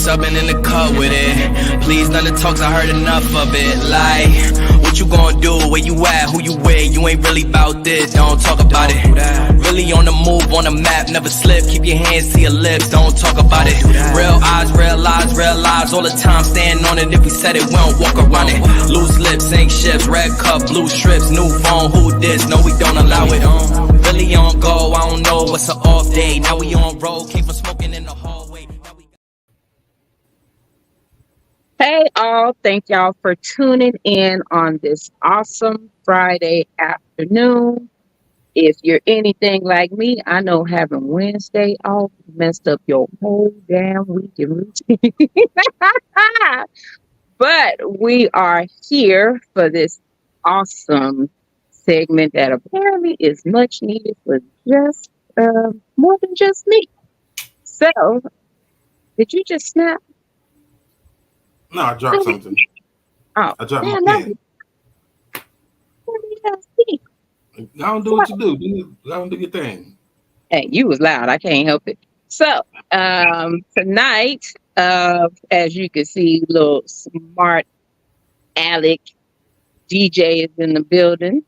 subbing in the cut with it. Please, none of the talks, I heard enough of it. Like, what you gonna do? Where you at? Who you with? You ain't really about this, don't talk about it. Really on the move, on the map, never slip. Keep your hands to your lips, don't talk about it. Real eyes, real lies, all the time. Stand on it, if we said it, we don't walk around it. Loose lips, sink ships, red cup, blue strips, new phone, who this? No, we don't allow it. Really on go, I don't know what's an off day. Now we on road, came from smoking in the hallway. Hey all, thank y'all for tuning in on this awesome Friday afternoon. If you're anything like me, I know having Wednesday off messed up your whole damn week and routine. But we are here for this awesome segment that apparently is much needed for just more than just me. So, did you just snap? No, I dropped something. Oh, I dropped man, my pen. See. Go and do what you do. Go and do your thing. Hey, you was loud. I can't help it. So, tonight, as you can see, little smart Alec DJ is in the building.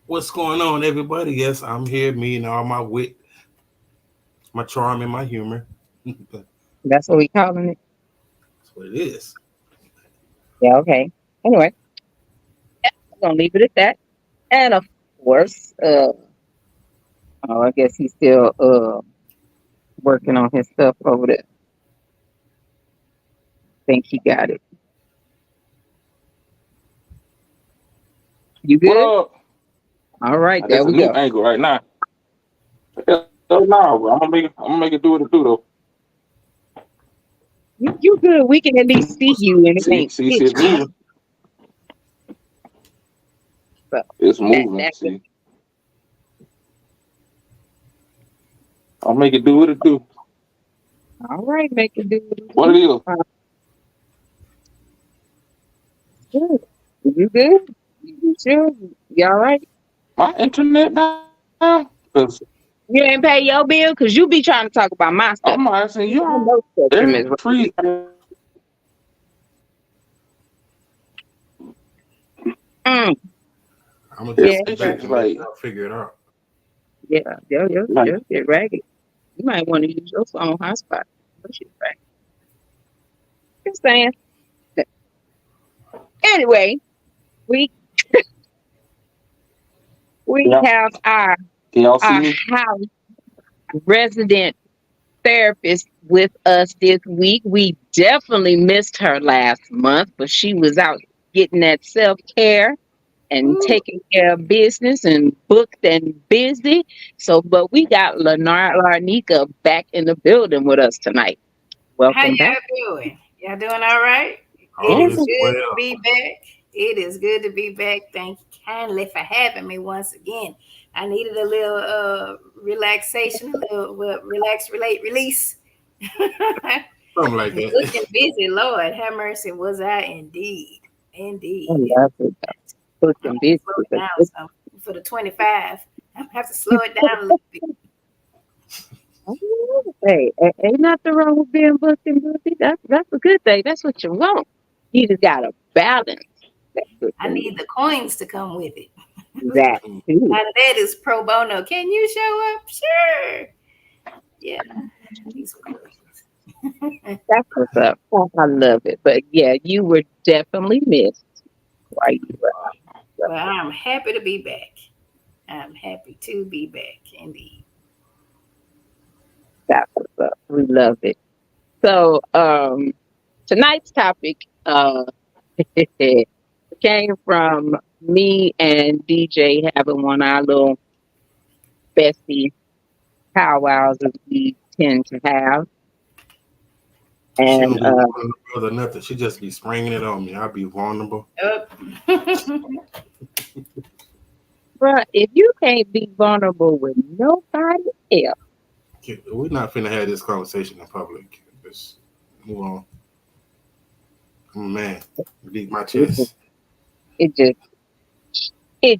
What's going on, everybody? Yes, I'm here. Me and all my wit, my charm, and my humor. That's what we calling it. That's what it is. Yeah, okay. Anyway, we're gonna leave it at that. And of course, I guess he's still working on his stuff over there. Think he got it. You good? Well, all right, there we go. Angle right now. No, bro. I'm gonna make it do what it do though. You good? We can at least see you, and it ain't see it's moving. So, it's moving. See, I'll make it do what it do. All right, make it do what it is. Good. You good? You sure? You all right? My internet down? You ain't pay your bill because you be trying to talk about my stuff. I'm asking you. Free. I'm gonna just sit back and I'll figure it out. Yeah, get ragged. You might want to use your phone hotspot. Just saying. Anyway, we have our house resident therapist with us this week. We definitely missed her last month, but she was out getting that self-care and taking care of business and booked and busy. So, but we got Larneka back in the building with us tonight. Welcome back. How y'all doing? Y'all doing all right? It is good to be back. It is good to be back. Thank you kindly for having me once again. I needed a little relaxation, a little relax, relate, release. Something like that. Looking busy, Lord have mercy, was I indeed. Indeed. I love it. Looking busy. Slow down some. For the 25, I'm going to have to slow it down a little bit. Hey, ain't nothing wrong with being booked and busy. That's a good thing. That's what you want. You just got to balance. I need the coins to come with it. That too. That is pro bono. Can you show up? Sure. Yeah. That's what's up. Oh, I love it. But yeah, you were definitely missed. Right. Well, I'm happy to be back. I'm happy to be back, indeed. That's what's up. We love it. So tonight's topic came from me and DJ having one of our little bestie powwows that we tend to have. And nothing. She just be springing it on me. I'll be vulnerable. But if you can't be vulnerable with nobody else, we're not finna have this conversation in public. Just move on. I'm a man. Beat my chest. It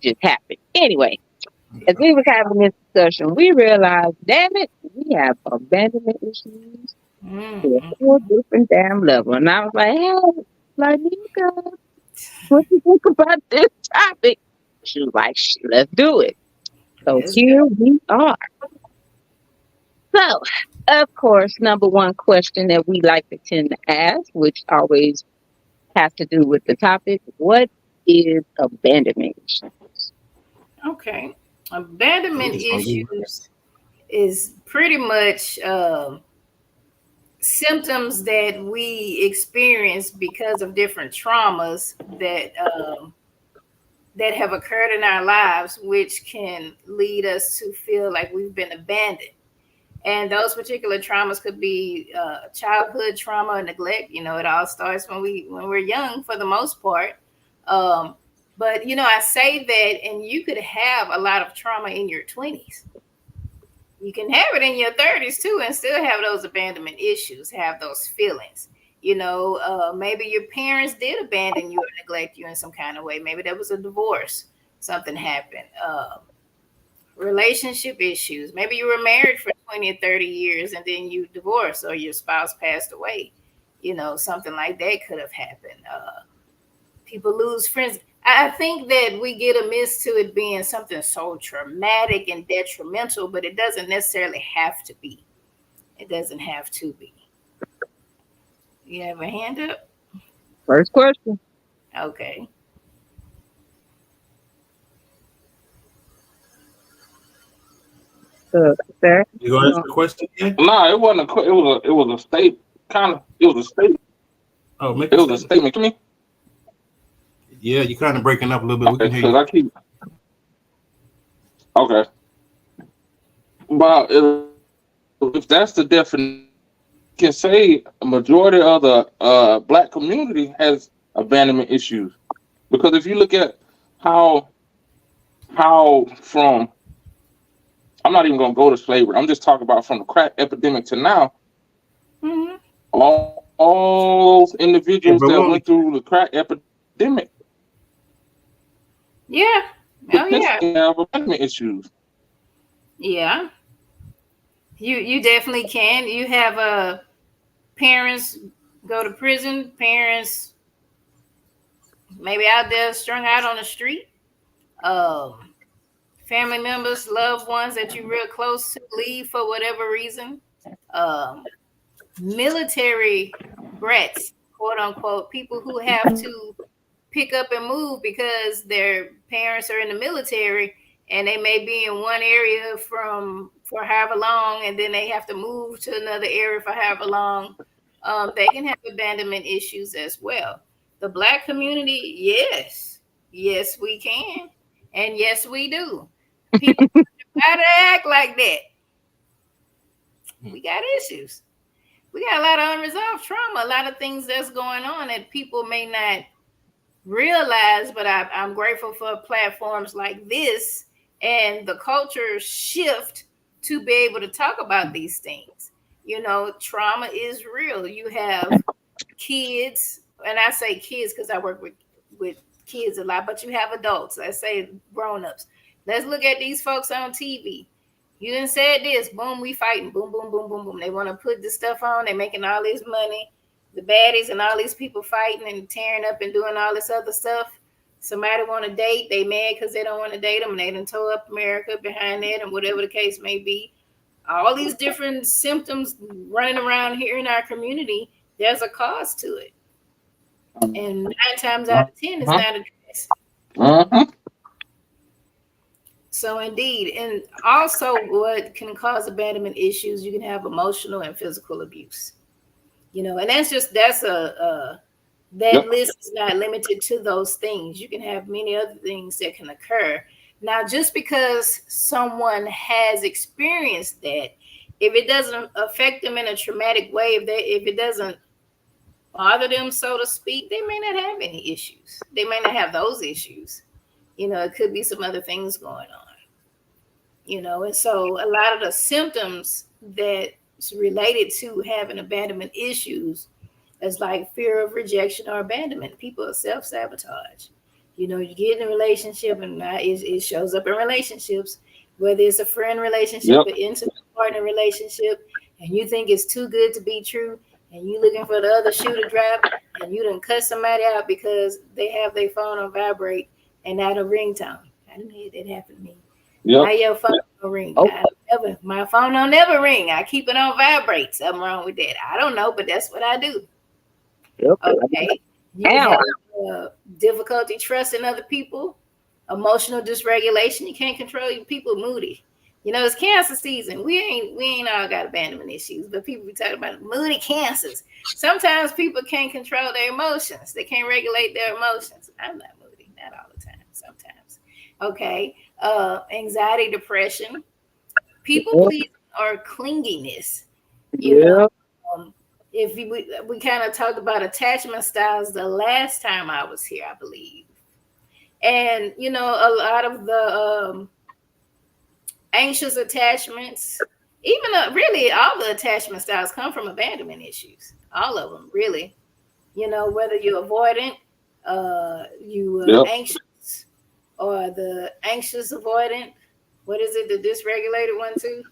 just happened. Anyway, as we were having this discussion, we realized, damn it, we have abandonment issues Whole different damn level. And I was like, hey, Larneka, what do you think about this topic? She was like, let's do it. So Let's here go. we are. So, of course, number one question that we like to tend to ask, which always has to do with the topic, what is abandonment? Okay. Abandonment It's gonna be issues is pretty much symptoms that we experience because of different traumas that have occurred in our lives, which can lead us to feel like we've been abandoned. And those particular traumas could be childhood trauma or neglect. You know, it all starts when we're young, for the most part. But you know, I say that, and you could have a lot of trauma in your 20s. You can have it in your 30s too, and still have those abandonment issues, have those feelings. You know, maybe your parents did abandon you or neglect you in some kind of way. Maybe there was a divorce, something happened. Relationship issues. Maybe you were married for 20 or 30 years and then you divorced, or your spouse passed away. You know, something like that could have happened. People lose friends. I think that we get amiss to it being something so traumatic and detrimental, but it doesn't necessarily have to be. It doesn't have to be. You have a hand up? First question. Okay. Sir? You gonna ask the question again? No, it wasn't a. It was a state kind of. It was a statement. Oh, make It was a statement to me. Yeah, you're kind of breaking up a little bit. We Okay, can hear because you. I keep. Okay. Well, if that's the definition, you can say a majority of the black community has abandonment issues. Because if you look at how from, I'm not even going to go to slavery. I'm just talking about from the crack epidemic to now. Mm-hmm. All those individuals that went through the crack epidemic. Yeah. Oh yeah. Have abandonment issues. Yeah. You definitely can. You have parents go to prison, parents maybe out there strung out on the street. Family members, loved ones that you're real close to leave for whatever reason. Military brats, quote unquote, people who have to pick up and move because their parents are in the military and they may be in one area for however long, and then they have to move to another area for however long. They can have abandonment issues as well. The black community, yes, we can, and yes, we do. People gotta act like that. We got issues. We got a lot of unresolved trauma, a lot of things that's going on that people may not realize, but I'm grateful for platforms like this and the culture shift to be able to talk about these things. You know, trauma is real. You have kids, and I say kids because I work with kids a lot, but you have adults. I say grown-ups. Let's look at these folks on TV. You done said this, boom, we fighting, boom, boom, boom, boom, boom. They want to put this stuff on. They're making all this money. The baddies and all these people fighting and tearing up and doing all this other stuff. Somebody want to date, they mad because they don't want to date them, and they done tore up America behind that, and whatever the case may be. All these different symptoms running around here in our community, there's a cause to it. And 9 times out of 10, it's not addressed. So indeed, and also what can cause abandonment issues, you can have emotional and physical abuse. You know, and that list is not limited to those things. You can have many other things that can occur. Now, just because someone has experienced that, if it doesn't affect them in a traumatic way, if it doesn't bother them, so to speak, they may not have any issues. They may not have those issues. You know, it could be some other things going on. You know, and so a lot of the symptoms that's related to having abandonment issues is like fear of rejection or abandonment. People are self-sabotage. You know, you get in a relationship and it shows up in relationships, whether it's a friend relationship, an intimate partner relationship, and you think it's too good to be true, and you looking for the other shoe to drop, and you done cut somebody out because they have their phone on vibrate and not a ringtone. I didn't hear that happen to me. Yep. Why your phone don't ring? My phone don't never ring. I keep it on vibrate. Something wrong with that. I don't know, but that's what I do. Okay. You have difficulty trusting other people, emotional dysregulation. You can't control your people moody. You know, it's cancer season. We ain't all got abandonment issues, but people be talking about moody cancers. Sometimes people can't control their emotions. They can't regulate their emotions. I'm not moody, not all the time. Sometimes. Okay. Anxiety, depression, people pleasing or clinginess. You know, if we kind of talked about attachment styles the last time I was here, I believe. And, you know, a lot of the anxious attachments, even really all the attachment styles come from abandonment issues. All of them, really. You know, whether you're avoidant, anxious, or the anxious avoidant. What is it? The dysregulated one too?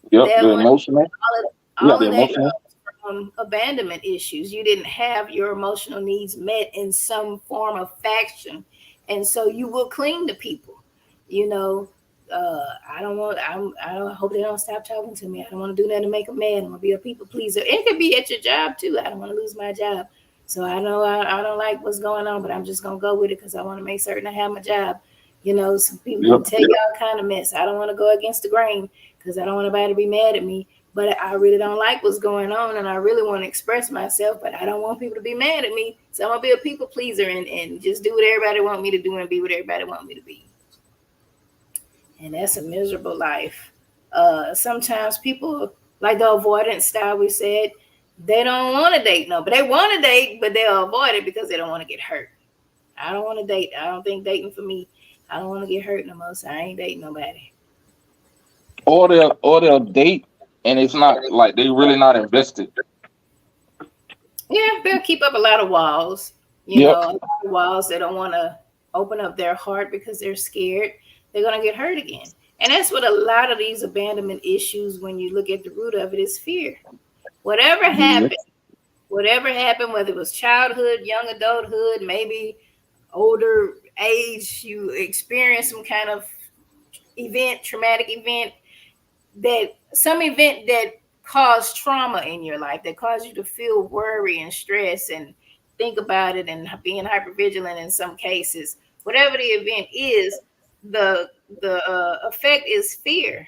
Yep, the emotional. All of that comes from abandonment issues. You didn't have your emotional needs met in some form of fashion, and so you will cling to people. You know, I hope they don't stop talking to me. I don't want to do nothing to make them mad. I'm gonna be a people pleaser. It could be at your job too. I don't want to lose my job. So I know I don't like what's going on, but I'm just gonna go with it because I want to make certain I have my job. You know, some people can tell you all kind of mess. I don't want to go against the grain because I don't want anybody to be mad at me. But I really don't like what's going on, and I really want to express myself, but I don't want people to be mad at me. So I'm gonna be a people pleaser and just do what everybody want me to do and be what everybody want me to be. And that's a miserable life. Sometimes people, like the avoidance style we said, they don't want to date but they want to date, but they'll avoid it because they don't want to get hurt. I don't want to date. I don't think dating for me. I don't want to get hurt no more, so I ain't dating nobody. Or they'll date, and it's not like they really not invested. Yeah, they'll keep up a lot of walls. You know, a lot of walls. They don't want to open up their heart because they're scared they're going to get hurt again. And that's what a lot of these abandonment issues, when you look at the root of it, is fear. Whatever happened, whether it was childhood, young adulthood, maybe older age, you experienced some kind of traumatic event, some event that caused trauma in your life, that caused you to feel worry and stress and think about it and being hypervigilant in some cases. Whatever the event is, the effect is fear.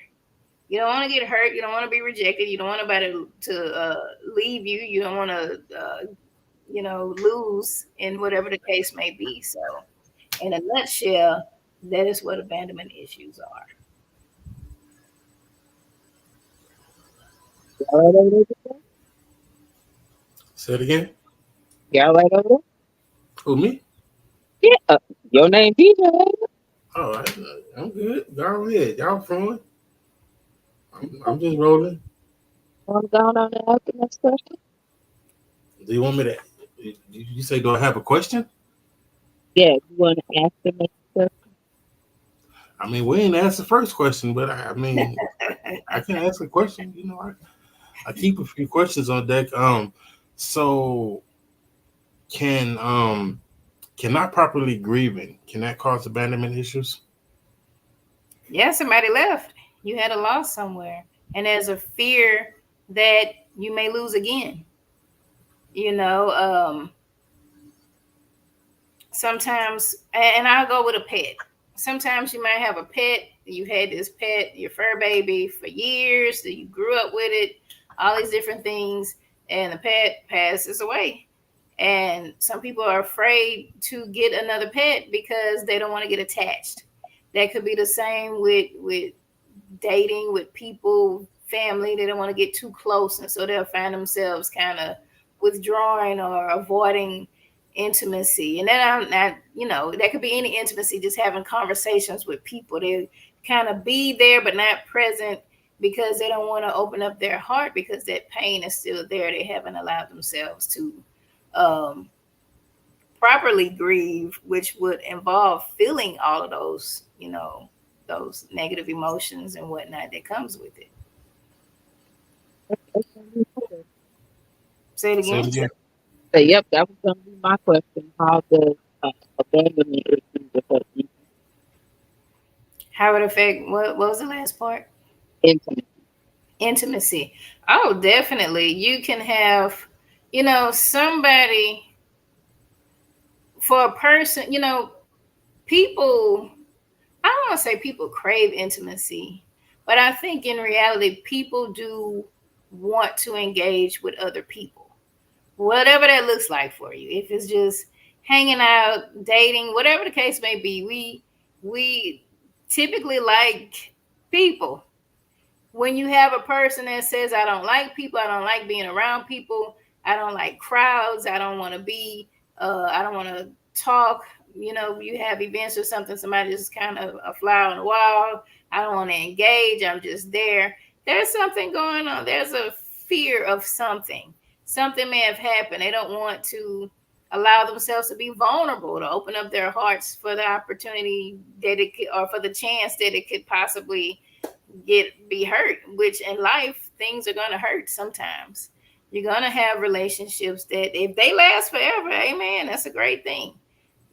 You don't want to get hurt. You don't want to be rejected. You don't want anybody to leave you. You don't want to, lose in whatever the case may be. So, in a nutshell, that is what abandonment issues are. Say it again. Y'all right over there? Who, me? Yeah. Your name DJ. Oh, I'm good. Y'all ahead. Y'all flowing. I'm just rolling. I'm going on to ask the next question. Do you want me to? You say, do I have a question? Yeah, you want to ask the next question? I mean, we ain't asked the first question, but I mean, I can ask a question. You know, I keep a few questions on deck. So can not properly grieving, can that cause abandonment issues? Yeah, somebody left. You had a loss somewhere, and there's a fear that you may lose again. You know, sometimes, and I'll go with a pet. Sometimes you might have a pet. You had this pet, your fur baby, for years. That you grew up with it, all these different things, and the pet passes away. And some people are afraid to get another pet because they don't want to get attached. That could be the same with dating, with people, family. They don't want to get too close, and so they'll find themselves kind of withdrawing or avoiding intimacy. And then that could be any intimacy, just having conversations with people. They kind of be there but not present because they don't want to open up their heart because that pain is still there. They haven't allowed themselves to properly grieve, which would involve feeling all of those, those negative emotions and whatnot that comes with it. Say it again. So, yep, that was going to be my question. How does abandonment issues affect How it affect what was the last part? intimacy? Intimacy. Oh, definitely. You can have, somebody for a person, people, I don't want to say people crave intimacy, but I think in reality, people do want to engage with other people, whatever that looks like for you. If it's just hanging out, dating, whatever the case may be, we typically like people. When you have a person that says, I don't like people, I don't like being around people, I don't like crowds, I don't want to be, I don't want to talk, you have events or something, somebody just kind of a fly on the wall, I don't want to engage, I'm just there. There's something going on. There's a fear of something. Something may have happened. They don't want to allow themselves to be vulnerable, to open up their hearts for the opportunity that it could, or for the chance that it could possibly be hurt, which in life things are going to hurt sometimes. You're going to have relationships that if they last forever, amen, that's a great thing,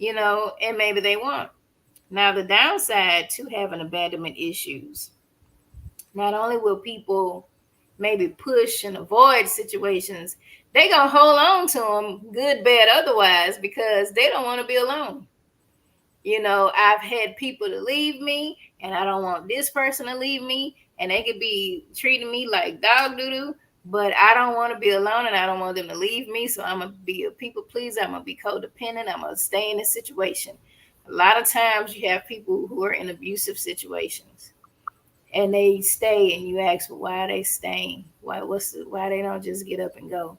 and maybe they won't. Now the downside to having abandonment issues, not only will people maybe push and avoid situations, they gonna hold on to them good, bad, otherwise, because they don't want to be alone. I've had people to leave me, and I don't want this person to leave me, and they could be treating me like dog doo-doo, but I don't want to be alone, and I don't want them to leave me, so I'm going to be a people pleaser. I'm going to be codependent. I'm going to stay in this situation. A lot of times you have people who are in abusive situations, and they stay, and you ask, well, why are they staying? Why they don't just get up and go?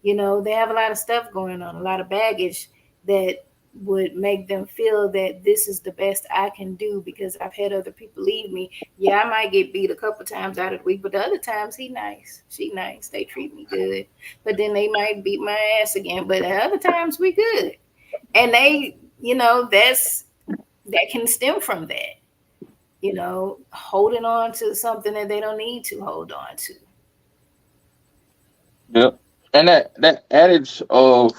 They have a lot of stuff going on, a lot of baggage that would make them feel that this is the best I can do because I've had other people leave me. Yeah, I might get beat a couple times out of the week, but the other times he nice, she nice, they treat me good. But then they might beat my ass again. But the other times we good. And they, that can stem from that. Holding on to something that they don't need to hold on to. Yep. And that adage of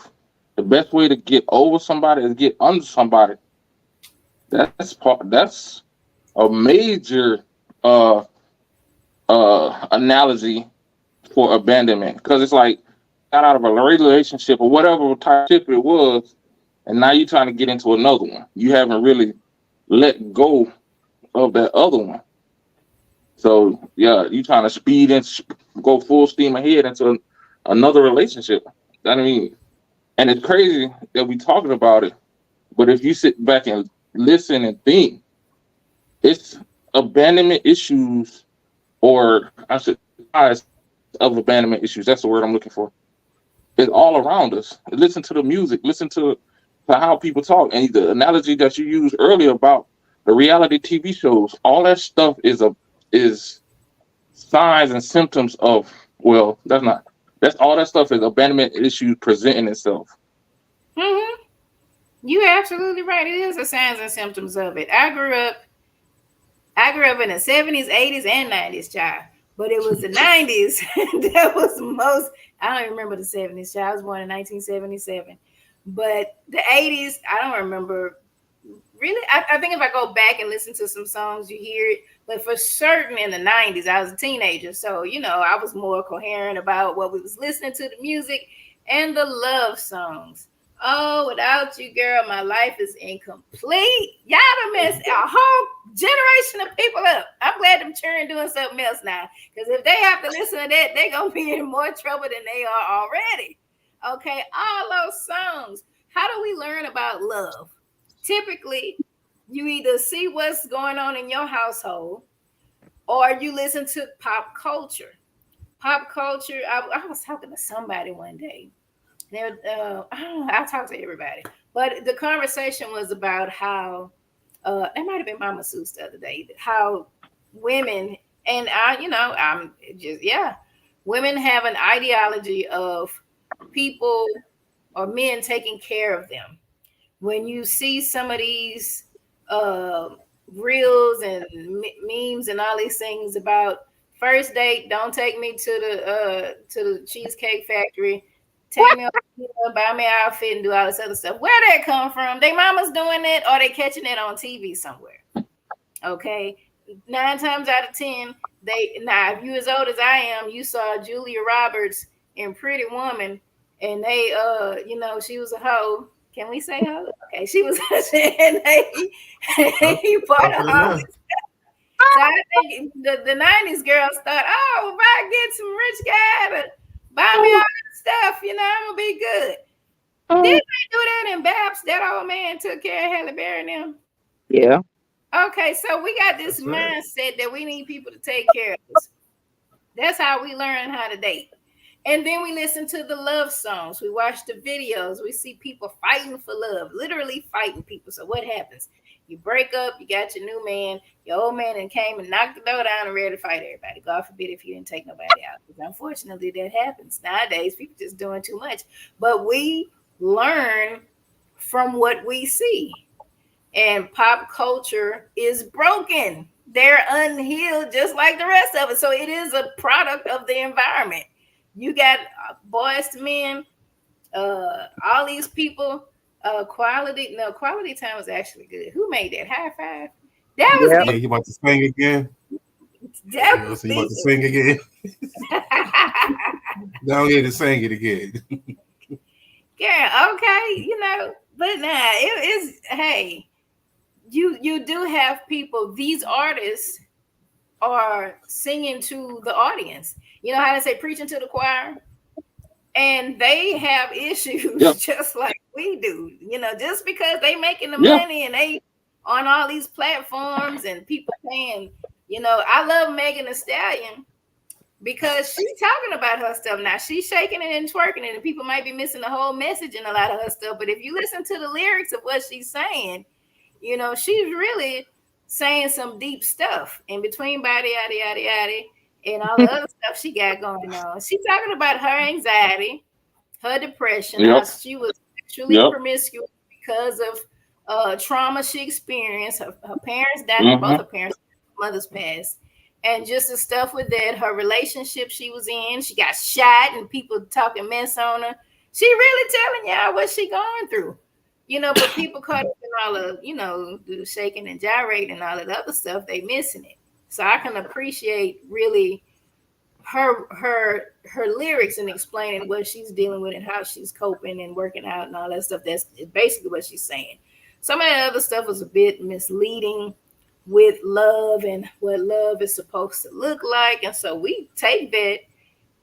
the best way to get over somebody is get under somebody. That's a major analogy for abandonment, because it's like got out of a relationship or whatever type of it was, and now you're trying to get into another one. You haven't really let go of that other one. So yeah, you trying to speed and go full steam ahead into another relationship. I mean, and it's crazy that we talking about it, but if you sit back and listen and think, it's abandonment issues, or I should of abandonment issues. That's the word I'm looking for. It's all around us. Listen to the music. Listen to how people talk, and the analogy that you used earlier about the reality TV shows. All that stuff is signs and symptoms of, well, that's all that stuff is abandonment issues presenting itself. Mm-hmm. You're absolutely right. It is the signs and symptoms of it. I grew up in the 70s, 80s, and 90s, child. But it was the 90s that was most. I don't even remember the 70s, child. I was born in 1977. But the 80s, I don't remember. Really, I think if I go back and listen to some songs, you hear it. But for certain in the 90s, I was a teenager. So, I was more coherent about what we was listening to, the music and the love songs. Oh, without you, girl, my life is incomplete. Y'all done messed a whole generation of people up. I'm glad them children doing something else now. Because if they have to listen to that, they're going to be in more trouble than they are already. Okay, all those songs. How do we learn about love? Typically, you either see what's going on in your household or you listen to pop culture. Pop culture, I was talking to somebody one day. I don't know, I talk to everybody, but the conversation was about how it might have been Mama Seuss the other day, how women, and I'm just, women have an ideology of people or men taking care of them. When you see some of these reels and memes and all these things about First date, don't take me to the Cheesecake Factory. Take me over, buy me an outfit and do all this other stuff. Where that come from? They mama's doing it or they catching it on TV somewhere. Okay. 9 times out of 10, if you as old as I am, you saw Julia Roberts in Pretty Woman, and they she was a hoe. Can we say hoe? Okay, she was and he bought her all this stuff. So I think the 90s girls thought, oh, if I get some rich guy to buy me all this stuff, I'm gonna be good. Did they do that in Babs? That old man took care of Halle Berry and them. Yeah. Okay, so we got this mindset that we need people to take care of us. That's how we learn how to date. And then we listen to the love songs. We watch the videos. We see people fighting for love, literally fighting people. So what happens? You break up, you got your new man, your old man and came and knocked the door down and ready to fight everybody. God forbid if you didn't take nobody out. Because unfortunately, that happens. Nowadays, people just doing too much. But we learn from what we see. And pop culture is broken. They're unhealed just like the rest of it. So it is a product of the environment. You got Boys to Men, all these people, Quality Time was actually good. Who made that? High Five? That was good. Yeah, you about to sing again? That was you about to sing again? Don't get to sing it again. Yeah, okay, but nah, it is, hey, you do have people, these artists are singing to the audience. You know how they say preaching to the choir? And they have issues just like we do. Just because they making the money and they on all these platforms and people paying, I love Megan Thee Stallion because she's talking about her stuff. Now she's shaking it and twerking it, and people might be missing the whole message in a lot of her stuff. But if you listen to the lyrics of what she's saying, she's really saying some deep stuff in between body, yada, yada, yada, and all the other stuff she got going on. She's talking about her anxiety, her depression, how she was sexually promiscuous because of trauma she experienced. Her parents died, both her parents, mother's passed. And just the stuff with that, her relationship she was in, she got shot and people talking mess on her. She really telling y'all what she going through. But people caught up in all of, the shaking and gyrating and all of the other stuff, they missing it. So I can appreciate really her lyrics and explaining what she's dealing with and how she's coping and working out and all that stuff. That's basically what she's saying. Some of that other stuff was a bit misleading with love and what love is supposed to look like. And so we take that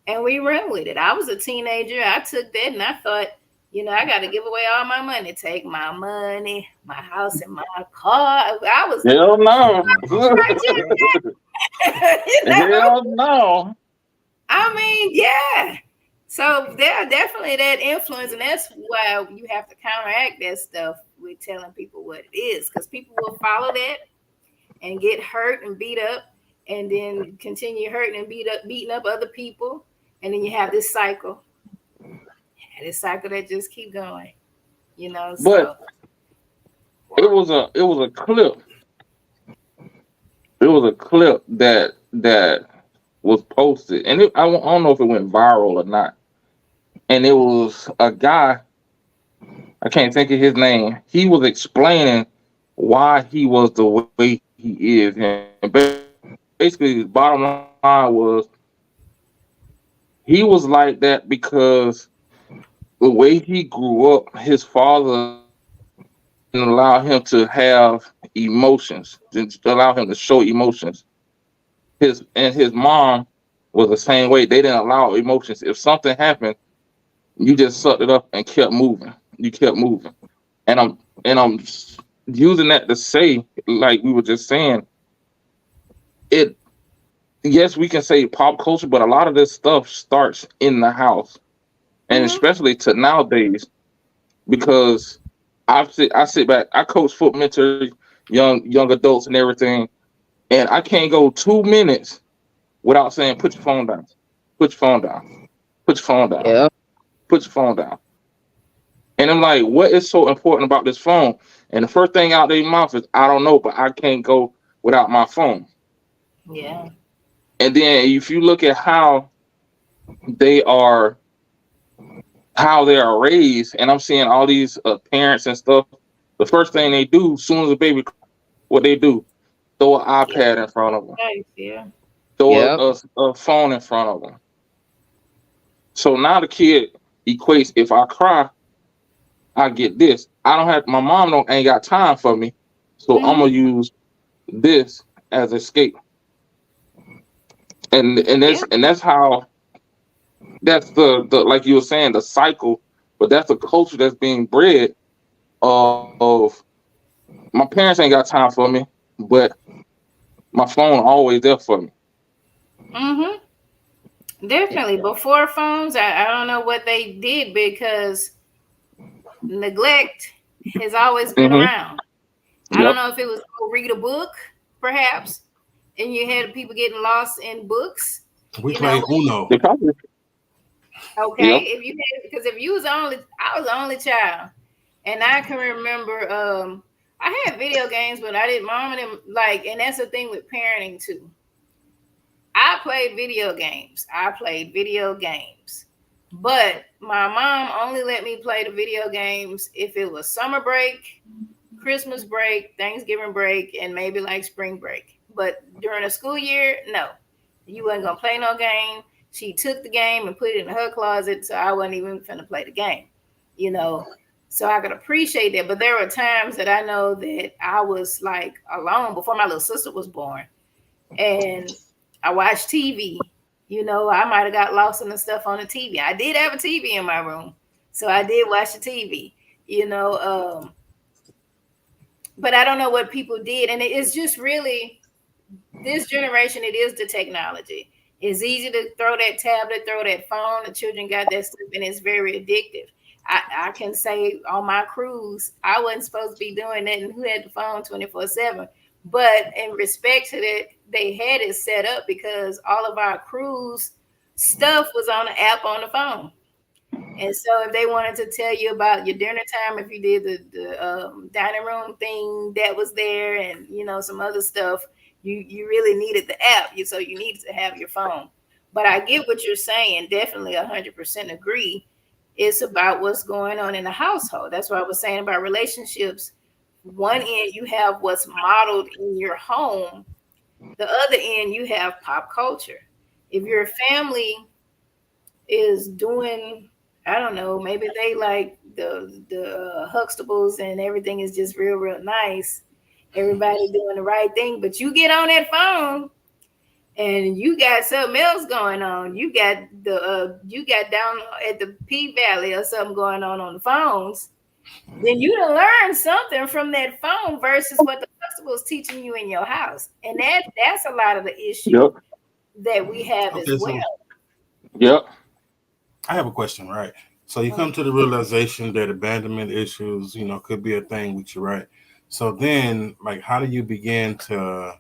and we run with it. I was a teenager. I took that and I thought, I got to give away all my money. Take my money, my house, and my car. I was hell no. Hell no. I mean, yeah. So there definitely that influence, and that's why you have to counteract that stuff with telling people what it is, because people will follow that and get hurt and beat up, and then continue hurting and beating up other people, and then you have this cycle. This cycle that just keep going, So. But it was a clip. It was a clip that was posted, and I don't know if it went viral or not. And it was a guy, I can't think of his name. He was explaining why he was the way he is, and basically his bottom line was he was like that because the way he grew up, his father didn't allow him to have emotions, didn't allow him to show emotions. His mom was the same way. They didn't allow emotions. If something happened, you just sucked it up and kept moving. You kept moving. And I'm using that to say, like we were just saying, yes, we can say pop culture, but a lot of this stuff starts in the house. And especially to nowadays, because I sit back, I coach foot mentor young adults and everything, and I can't go 2 minutes without saying, put your phone down, put your phone down, put your phone down, put your phone down. And I'm like, what is so important about this phone? And the first thing out of their mouth is, I don't know, but I can't go without my phone. Yeah. And then if you look at how they are raised, and I'm seeing all these parents and stuff, the first thing they do, as soon as a baby, what they do, throw an iPad in front of them. Yeah. Throw a phone in front of them. So now the kid equates, if I cry, I get this. My mom ain't got time for me. So I'm gonna use this as escape. And that's how, that's the like you were saying, the cycle, but that's a culture that's being bred of my parents ain't got time for me, but my phone always there for me. Definitely. Before phones, I don't know what they did, because neglect has always been around. I don't know if it was go read a book, perhaps, and you had people getting lost in books. We played Uno. Okay, if you was I was the only child, and I can remember I had video games, but I didn't. Mom and them and that's the thing with parenting too. I played video games, but my mom only let me play the video games if it was summer break, Christmas break, Thanksgiving break, and maybe like spring break. But during the school year, no, you wasn't gonna play no game. She took the game and put it in her closet, so I wasn't even finna play the game, So I could appreciate that. But there were times that I know that I was like alone before my little sister was born, and I watched TV. I might have got lost in the stuff on the TV. I did have a TV in my room, so I did watch the TV. But I don't know what people did, and it's just really this generation. It is the technology. It's easy to throw that tablet, throw that phone. The children got that stuff, and it's very addictive. I can say on my cruise, I wasn't supposed to be doing that, and who had the phone 24/7. But in respect to that, they had it set up because all of our cruise stuff was on the app on the phone. And so if they wanted to tell you about your dinner time, if you did the dining room thing that was there, and some other stuff, you really needed the app. So you needed to have your phone. But I get what you're saying. Definitely 100% agree. It's about what's going on in the household. That's what I was saying about relationships. One end, you have what's modeled in your home. The other end, you have pop culture. If your family is doing, I don't know, maybe they like the Huxtables and everything is just real, real nice. Everybody doing the right thing, but you get on that phone and you got something else going on. You got down at the P Valley or something going on the phones. Then you done learn something from that phone versus what the Huxtable is teaching you in your house, and that's a lot of the issue that we have as well. I have a question, right? So you come to the realization that abandonment issues, could be a thing with you, right? So then, how do you begin to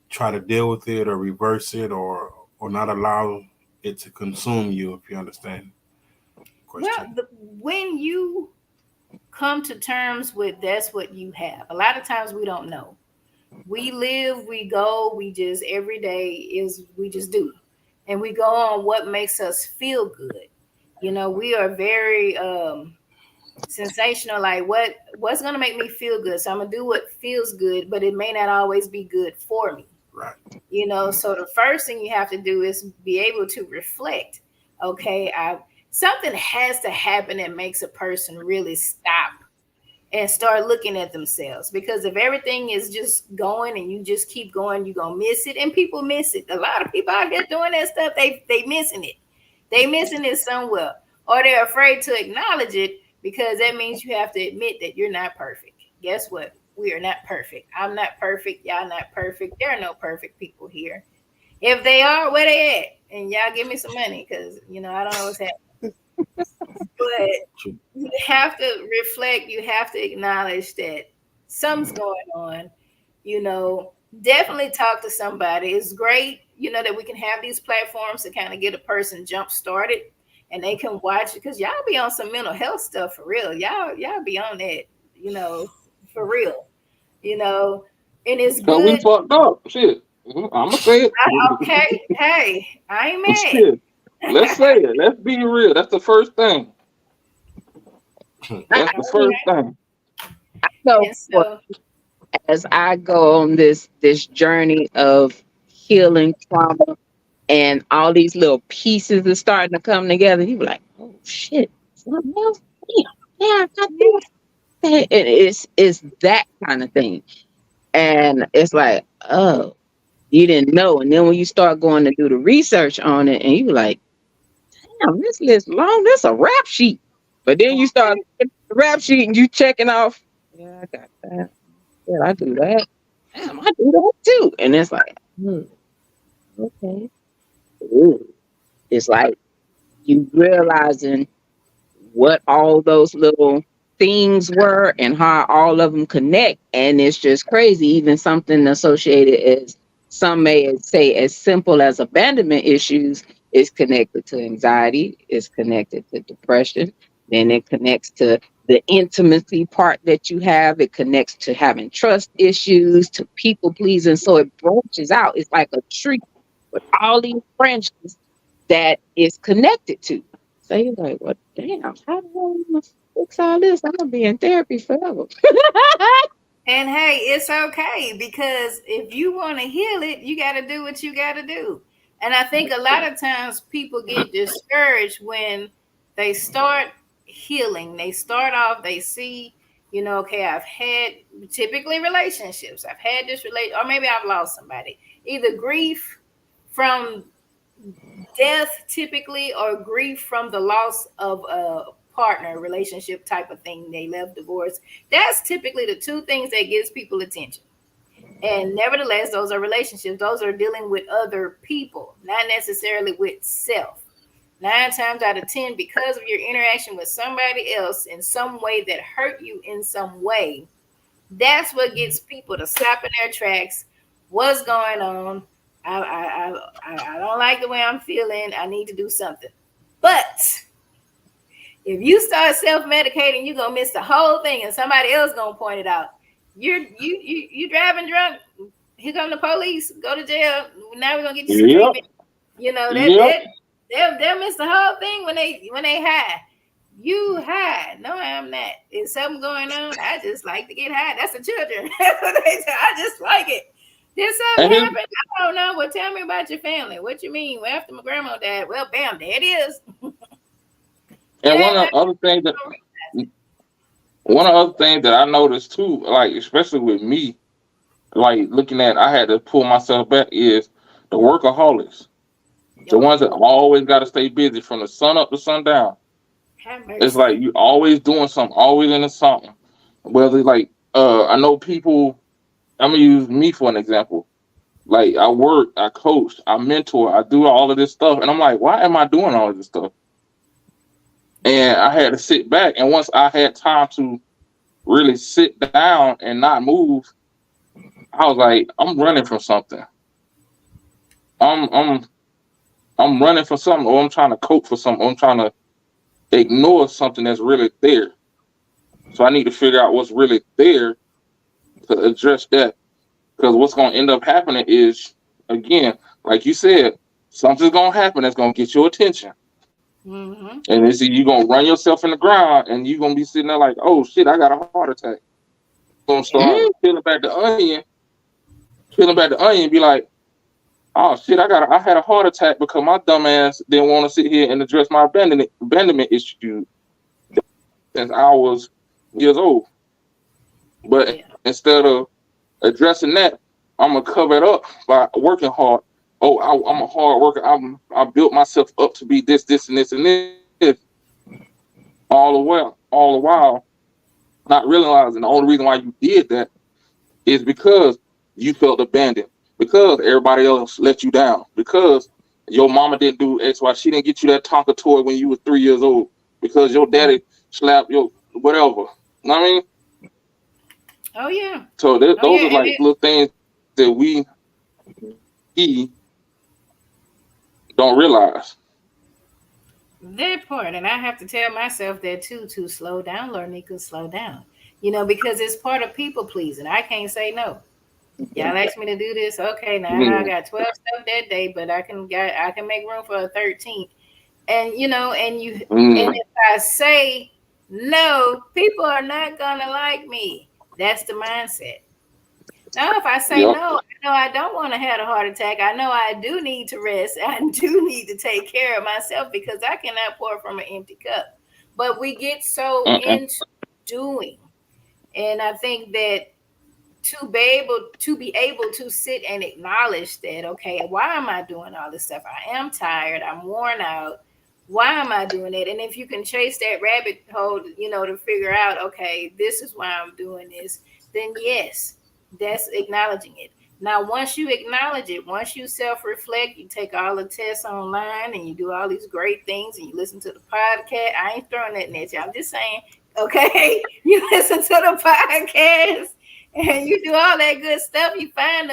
try to deal with it or reverse it or not allow it to consume you, if you understand the question? Well, when you come to terms with that's what you have, a lot of times we don't know. We live, we go, we just every day we just do. And we go on what makes us feel good. We are very sensational, like what's going to make me feel good. So I'm going to do what feels good, but it may not always be good for me. Right. So the first thing you have to do is be able to reflect. Okay, something has to happen that makes a person really stop and start looking at themselves. Because if everything is just going and you just keep going, you're going to miss it. And people miss it. A lot of people out here doing that stuff, they missing it. They missing it somewhere. Or they're afraid to acknowledge it because that means you have to admit that you're not perfect. Guess what? We are not perfect. I'm not perfect. Y'all not perfect. There are no perfect people here. If they are, where they at? And y'all give me some money because, I don't know what's happening. But you have to reflect. You have to acknowledge that something's going on. Definitely talk to somebody. It's great, that we can have these platforms to kind of get a person jump started and they can watch it because y'all be on some mental health stuff for real. Y'all be on that, for real, and it's good. We fucked up. Shit. I'm gonna say it. Okay, hey, I ain't mad. Shit. Let's say it. Let's be real. That's the first thing. That's the first thing. So And so, as I go on this journey of healing trauma and all these little pieces are starting to come together, you be like, oh shit, something else? Yeah, I got this. And it's that kind of thing. And it's like, oh, you didn't know. And then when you start going to do the research on it, and you like, damn, this list long, this a rap sheet. But then you start looking at the rap sheet and you checking off, yeah, I got that. Yeah, I do that. Damn, I do that too. And it's like, okay. Ooh. It's like you realizing what all those little things were and how all of them connect. And it's just crazy. Even something associated as some may say as simple as abandonment issues is connected to anxiety, is connected to depression. Then it connects to the intimacy part that you have. It connects to having trust issues, to people pleasing. So it branches out. It's like a tree with all these branches that is connected to. So you're like, well, damn, how do I fix all this? I'm gonna be in therapy forever. and hey, it's okay, because if you want to heal it, you got to do what you got to do. And I think a lot of times people get discouraged when they start healing. They start off, they see, okay, I've had typically relationships. I've had this relation, or maybe I've lost somebody. Either grief from death typically, or grief from the loss of a partner, relationship type of thing. They left, divorce. That's typically the two things that gives people attention. And nevertheless, those are relationships. Those are dealing with other people, not necessarily with self. 9 times out of 10, because of your interaction with somebody else in some way that hurt you in some way, that's what gets people to stop in their tracks. What's going on? I don't like the way I'm feeling. I need to do something. But if you start self-medicating, you're gonna miss the whole thing, and somebody else gonna point it out. You driving drunk. Here come the police. Go to jail. Now we're gonna get you some treatment. They'll miss the whole thing when they high. You high? No, I'm not. Is something going on? I just like to get high. That's the children. That's what they say. I just like it. Did something happen? I don't know. Well, tell me about your family. What you mean? Well, after my grandma died, well, bam, there it is. And one of the other things that I noticed too, like especially with me, like looking at, I had to pull myself back, is the workaholics, the ones that always got to stay busy from the sun up to sundown. It's like you always doing something, always into something. Whether like I know people. I'm gonna use me for an example. Like I work, I coach, I mentor, I do all of this stuff, and I'm like, why am I doing all of this stuff? And I had to sit back, and once I had time to really sit down and not move, I was like, I'm running from something. I'm running from something, or I'm trying to cope for something, or I'm trying to ignore something that's really there. So I need to figure out what's really there to address that. Because what's going to end up happening is, again, like you said, something's going to happen that's going to get your attention. Mm-hmm. And it's you're going to run yourself in the ground, and you're going to be sitting there like, oh, shit, I got a heart attack. You're going to start peeling back the onion, and be like, oh, shit, I had a heart attack because my dumb ass didn't want to sit here and address my abandonment issue since I was years old. But instead of addressing that, I'm gonna cover it up by working hard. Oh, I'm a hard worker. I built myself up to be this, and this. All the while, not realizing the only reason why you did that is because you felt abandoned, because everybody else let you down, because your mama didn't do X, Y. She didn't get you that Tonka toy when you were 3 years old, because your daddy slapped your whatever. You know what I mean? Oh yeah. So those are like little things that we don't realize. That part, and I have to tell myself that too, to slow down, Larneka, slow down. Because it's part of people pleasing. I can't say no. Y'all asked me to do this. Okay, now I got 12 stuff that day, but I can make room for a 13th. And and if I say no, people are not gonna like me. That's the mindset. Now, if I say no, I don't want to have a heart attack. I know I do need to rest. I do need to take care of myself because I cannot pour from an empty cup. But we get so into doing, and I think that to be able to sit and acknowledge that, okay, why am I doing all this stuff? I am tired. I'm worn out. Why am I doing it? And if you can chase that rabbit hole, to figure out, okay, this is why I'm doing this, then yes, that's acknowledging it. Now, once you acknowledge it, once you self-reflect, you take all the tests online and you do all these great things and you listen to the podcast. I ain't throwing that at you. I'm just saying, okay, you listen to the podcast and you do all that good stuff. You find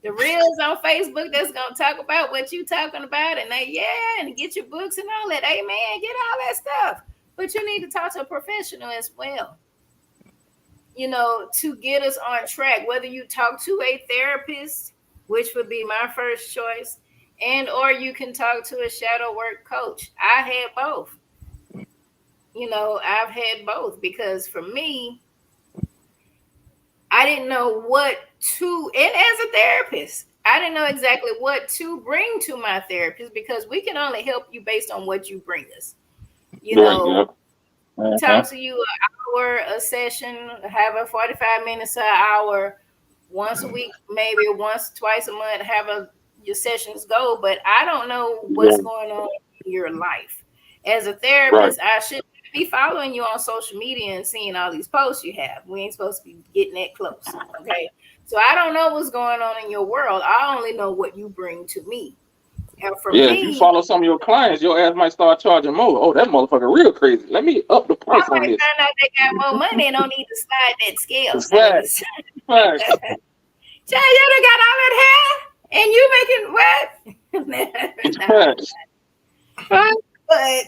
the reels on Facebook that's going to talk about what you talking about, and and get your books and all that. Amen. Get all that stuff. But you need to talk to a professional as well, to get us on track, whether you talk to a therapist, which would be my first choice, or you can talk to a shadow work coach. I had both. I've had both because for me, I didn't know what to, and as a therapist, I didn't know exactly what to bring to my therapist because we can only help you based on what you bring us. Talk to you an hour a session, have a 45 minutes an hour, once a week, maybe twice a month, your sessions go, but I don't know what's going on in your life. As a therapist, I should be following you on social media and seeing all these posts you have. We ain't supposed to be getting that close. Okay. So I don't know what's going on in your world. I only know what you bring to me. And for me, if you follow some of your clients, your ass might start charging more. Oh, that motherfucker real crazy. Let me up the price on this. Find out they got more money and don't need to slide that scale. Right. Child, you done got all that hair and you making what? But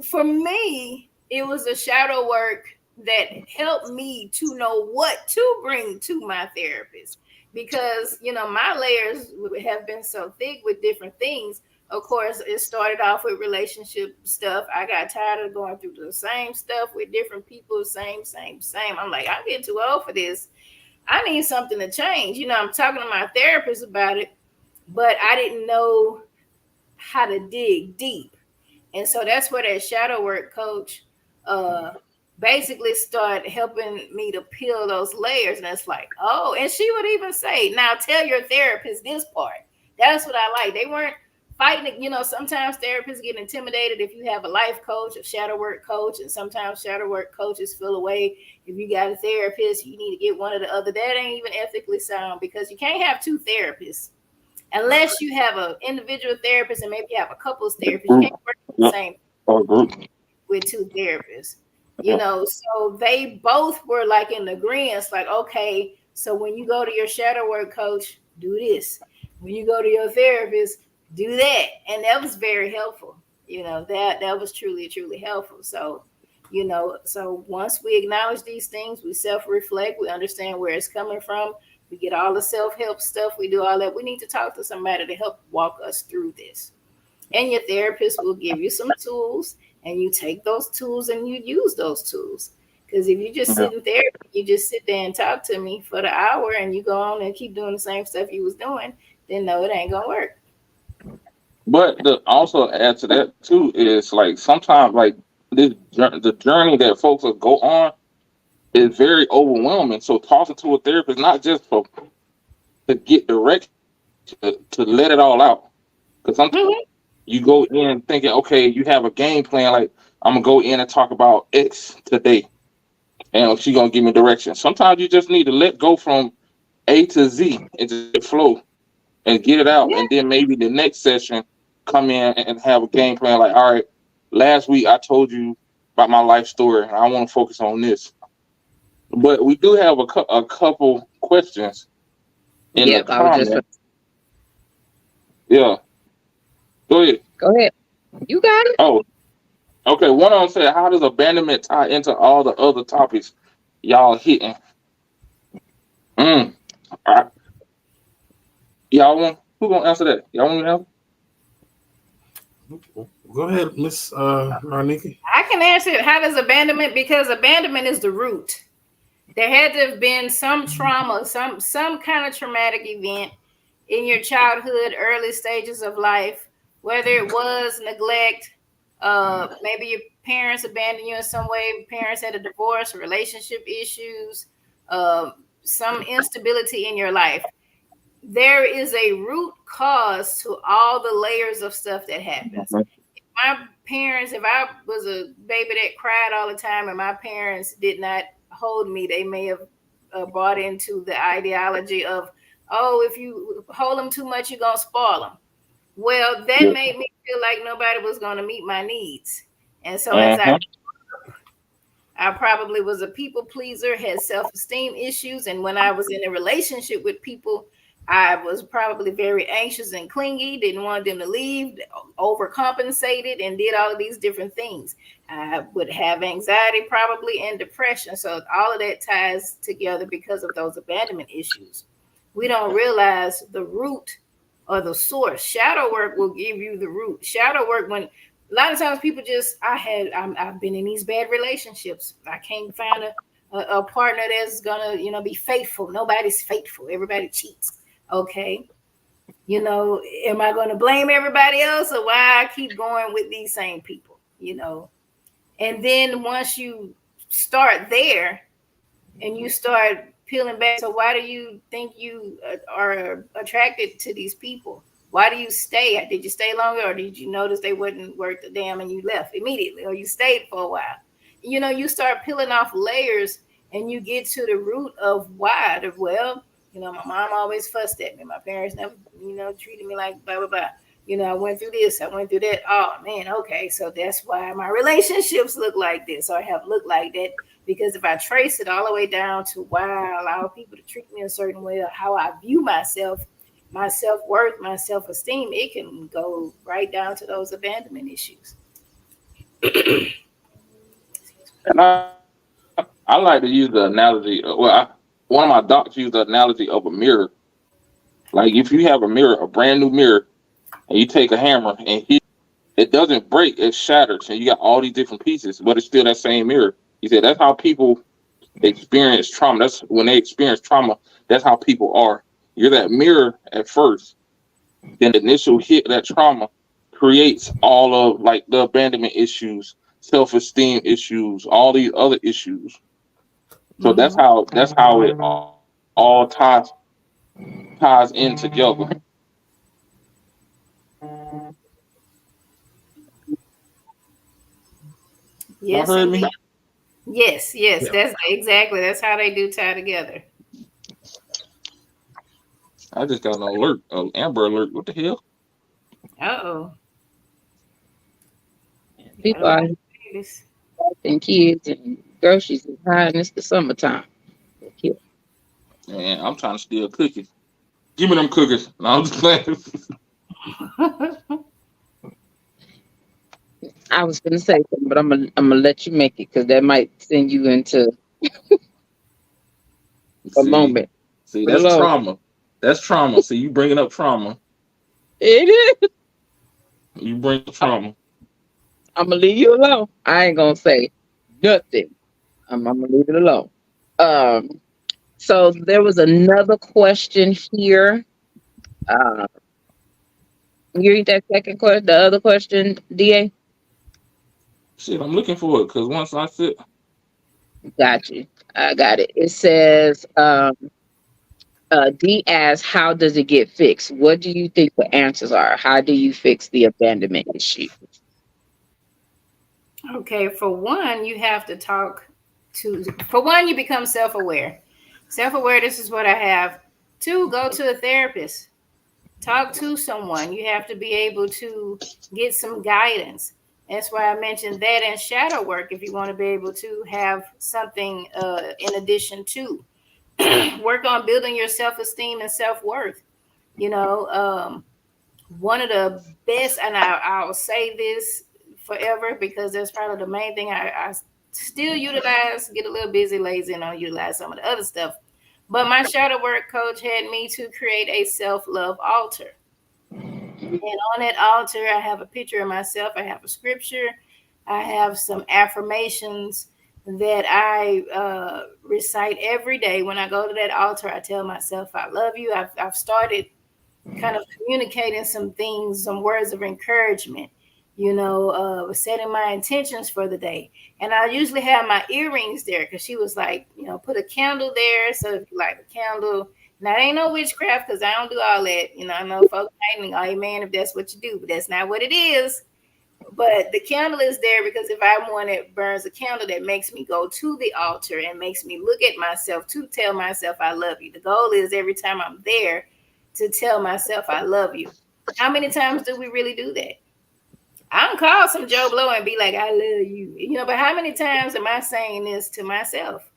for me, it was a shadow work that helped me to know what to bring to my therapist because, my layers have been so thick with different things. Of course, it started off with relationship stuff. I got tired of going through the same stuff with different people, same. I'm like, I'm getting too old for this. I need something to change. I'm talking to my therapist about it, but I didn't know how to dig deep. And so that's where that shadow work coach basically started helping me to peel those layers. And it's like, oh, and she would even say, now tell your therapist this part. That's what I like. They weren't fighting it. Sometimes therapists get intimidated if you have a life coach, a shadow work coach, and sometimes shadow work coaches feel away. If you got a therapist, you need to get one or the other. That ain't even ethically sound because you can't have two therapists. Unless you have an individual therapist and maybe you have a couples therapist, you can't work the same with two therapists. So they both were like in agreement. Like, okay, so when you go to your shadow work coach, do this. When you go to your therapist, do that. And that was very helpful. That was truly, truly helpful. So, so once we acknowledge these things, we self-reflect, we understand where it's coming from. We get all the self-help stuff. We do all that. We need to talk to somebody to help walk us through this. And your therapist will give you some tools, and you take those tools and you use those tools. Because if you just sit in therapy, you just sit there and talk to me for the hour and you go on and keep doing the same stuff you was doing, then no, it ain't going to work. But to also add to that, too, is like sometimes like the journey that folks will go on is very overwhelming. So talking to a therapist, not just to get direction, to let it all out. Because sometimes you go in thinking, okay, you have a game plan. Like, I'm going to go in and talk about X today. And she's going to give me direction. Sometimes you just need to let go from A to Z and just flow and get it out. Yeah. And then maybe the next session come in and have a game plan. Like, all right, last week I told you about my life story. And I want to focus on this. But we do have a couple questions in the comments. Yeah. Go ahead. You got it. Oh, okay. One of them said, how does abandonment tie into all the other topics y'all hitting? All right. Y'all want who gonna answer that? Y'all want me to answer? Go ahead, Miss Larneka. I can answer it. How does abandonment? Because abandonment is the root. There had to have been some trauma, some kind of traumatic event in your childhood, early stages of life, whether it was neglect, maybe your parents abandoned you in some way, parents had a divorce, relationship issues, some instability in your life. There is a root cause to all the layers of stuff that happens. My parents, if I was a baby that cried all the time and my parents did not hold me, they may have bought into the ideology of, oh, if you hold them too much, you're going to spoil them. Well, that made me feel like nobody was going to meet my needs. And so as I probably was a people pleaser, had self-esteem issues. And when I was in a relationship with people, I was probably very anxious and clingy, didn't want them to leave, overcompensated, and did all of these different things. I would have anxiety probably and depression. So all of that ties together because of those abandonment issues. We don't realize the root or the source. Shadow work will give you the root. Shadow work, when a lot of times people just, I've been in these bad relationships. I can't find a partner that's gonna, be faithful. Nobody's faithful. Everybody cheats. Okay. Am I going to blame everybody else, or why I keep going with these same people? And then once you start there and you start peeling back, so why do you think you are attracted to these people? Why do you stay? Did you stay longer, or did you notice they wouldn't worth a damn and you left immediately, or you stayed for a while? You start peeling off layers and you get to the root of why. My mom always fussed at me. My parents never, treated me like blah, blah, blah. I went through this, I went through that. Oh, man, okay. So that's why my relationships look like this, or have looked like that. Because if I trace it all the way down to why I allow people to treat me a certain way, or how I view myself, my self-worth, my self-esteem, it can go right down to those abandonment issues. And I like to use the analogy. One of my docs used the analogy of a mirror. Like if you have a mirror, a brand new mirror, and you take a hammer and it doesn't break, it shatters, and you got all these different pieces, but it's still that same mirror. He said that's how people experience trauma. That's when they experience trauma. That's how people are. You're that mirror at first. Then the initial hit, that trauma, creates all of like the abandonment issues, self-esteem issues, all these other issues. So that's how it all ties in together. Yes, you heard me? Yes, yeah. That's how they do tie together. I just got an alert, an Amber Alert. What the hell? Uh-oh. People are and kids and groceries is high, and it's the summertime. Man, I'm trying to steal cookies. Give me them cookies. No, I'm just playing. I was going to say something, but I'm gonna let you make it, because that might send you into a moment. See, that's trauma. That's trauma. See, you bringing up trauma. It is. You bring up trauma. I'm gonna leave you alone. I ain't gonna say nothing. I'm gonna leave it alone. So there was another question here. You read that second question, the other question, DA? Shit, I'm looking for it, because once I sit. Got you. I got it. It says, D asks, how does it get fixed? What do you think the answers are? How do you fix the abandonment issue? Okay, for one, you have to you become self-aware. Self-aware, this is what I have. 2, go to a therapist. Talk to someone. You have to be able to get some guidance. That's why I mentioned that, and shadow work, if you want to be able to have something in addition to. Work on building your self-esteem and self-worth. One of the best, and I'll say this forever, because that's probably the main thing I still utilize, get a little busy, lazy, and I'll utilize some of the other stuff. But my shadow work coach had me to create a self-love altar. And on that altar, I have a picture of myself. I have a scripture. I have some affirmations that I recite every day. When I go to that altar, I tell myself, I love you. I've started kind of communicating some things, some words of encouragement, setting my intentions for the day. And I usually have my earrings there because she was like, put a candle there. So if you like a candle, now, ain't no witchcraft because I don't do all that. I know folks ain't amen if that's what you do, but that's not what it is. But the candle is there because if I'm one that burns a candle, that makes me go to the altar and makes me look at myself to tell myself I love you. The goal is every time I'm there to tell myself I love you. How many times do we really do that? I don't call some Joe Blow and be like, I love you. But how many times am I saying this to myself?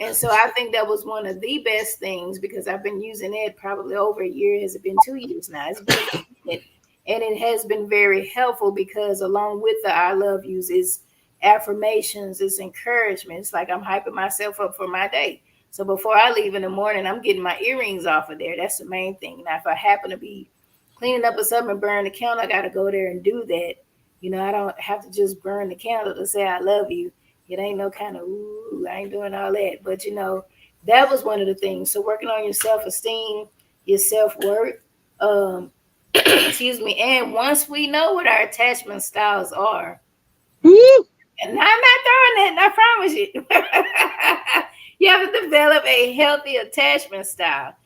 And so I think that was one of the best things because I've been using it probably over a year. Has it been 2 years now? It's been, and it has been very helpful because along with the I love yous is affirmations, it's encouragement. It's like I'm hyping myself up for my day. So before I leave in the morning, I'm getting my earrings off of there. That's the main thing. Now, if I happen to be cleaning up or something and burn the candle, I got to go there and do that. I don't have to just burn the candle to say I love you. It ain't no kind of, ooh, I ain't doing all that. But, that was one of the things. So working on your self-esteem, your self-worth, excuse me. And once we know what our attachment styles are, and I'm not throwing that, I promise you. You have to develop a healthy attachment style.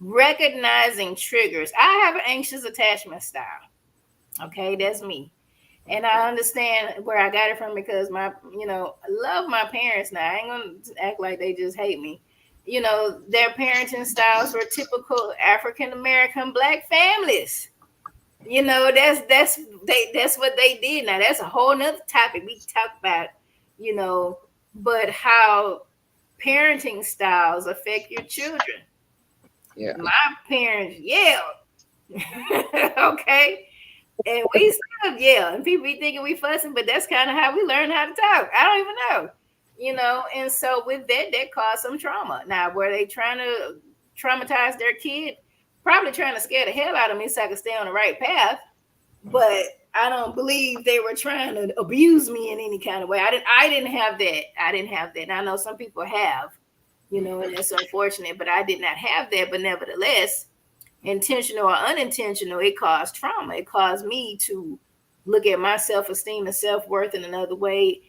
Recognizing triggers. I have an anxious attachment style. Okay, that's me. And I understand where I got it from because I love my parents now. I ain't gonna act like they just hate me. Their parenting styles were typical African American Black families. That's what they did. Now that's a whole nother topic we talk about, but how parenting styles affect your children. Yeah. My parents yelled. Okay. And we still yell, and people be thinking we fussing, but that's kind of how we learn how to talk. I don't even know, and so with that caused some trauma. Now, were they trying to traumatize their kid? Probably trying to scare the hell out of me so I could stay on the right path. But I don't believe they were trying to abuse me in any kind of way. I didn't have that. And I know some people have, and it's unfortunate, but I did not have that. But nevertheless, intentional or unintentional, it caused trauma. It caused me to look at my self-esteem and self-worth in another way,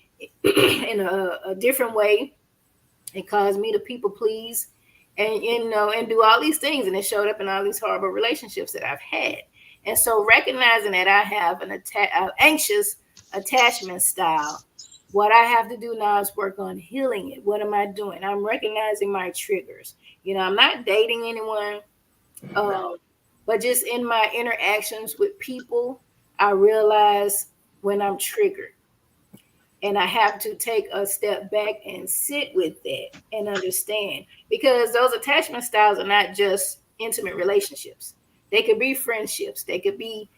in a different way. It caused me to people please and do all these things. And it showed up in all these horrible relationships that I've had. And so recognizing that I have an anxious attachment style, what I have to do now is work on healing it. What am I doing? I'm recognizing my triggers. I'm not dating anyone. But just in my interactions with people, I realize when I'm triggered. And I have to take a step back and sit with that and understand. Because those attachment styles are not just intimate relationships. They could be friendships. They could be,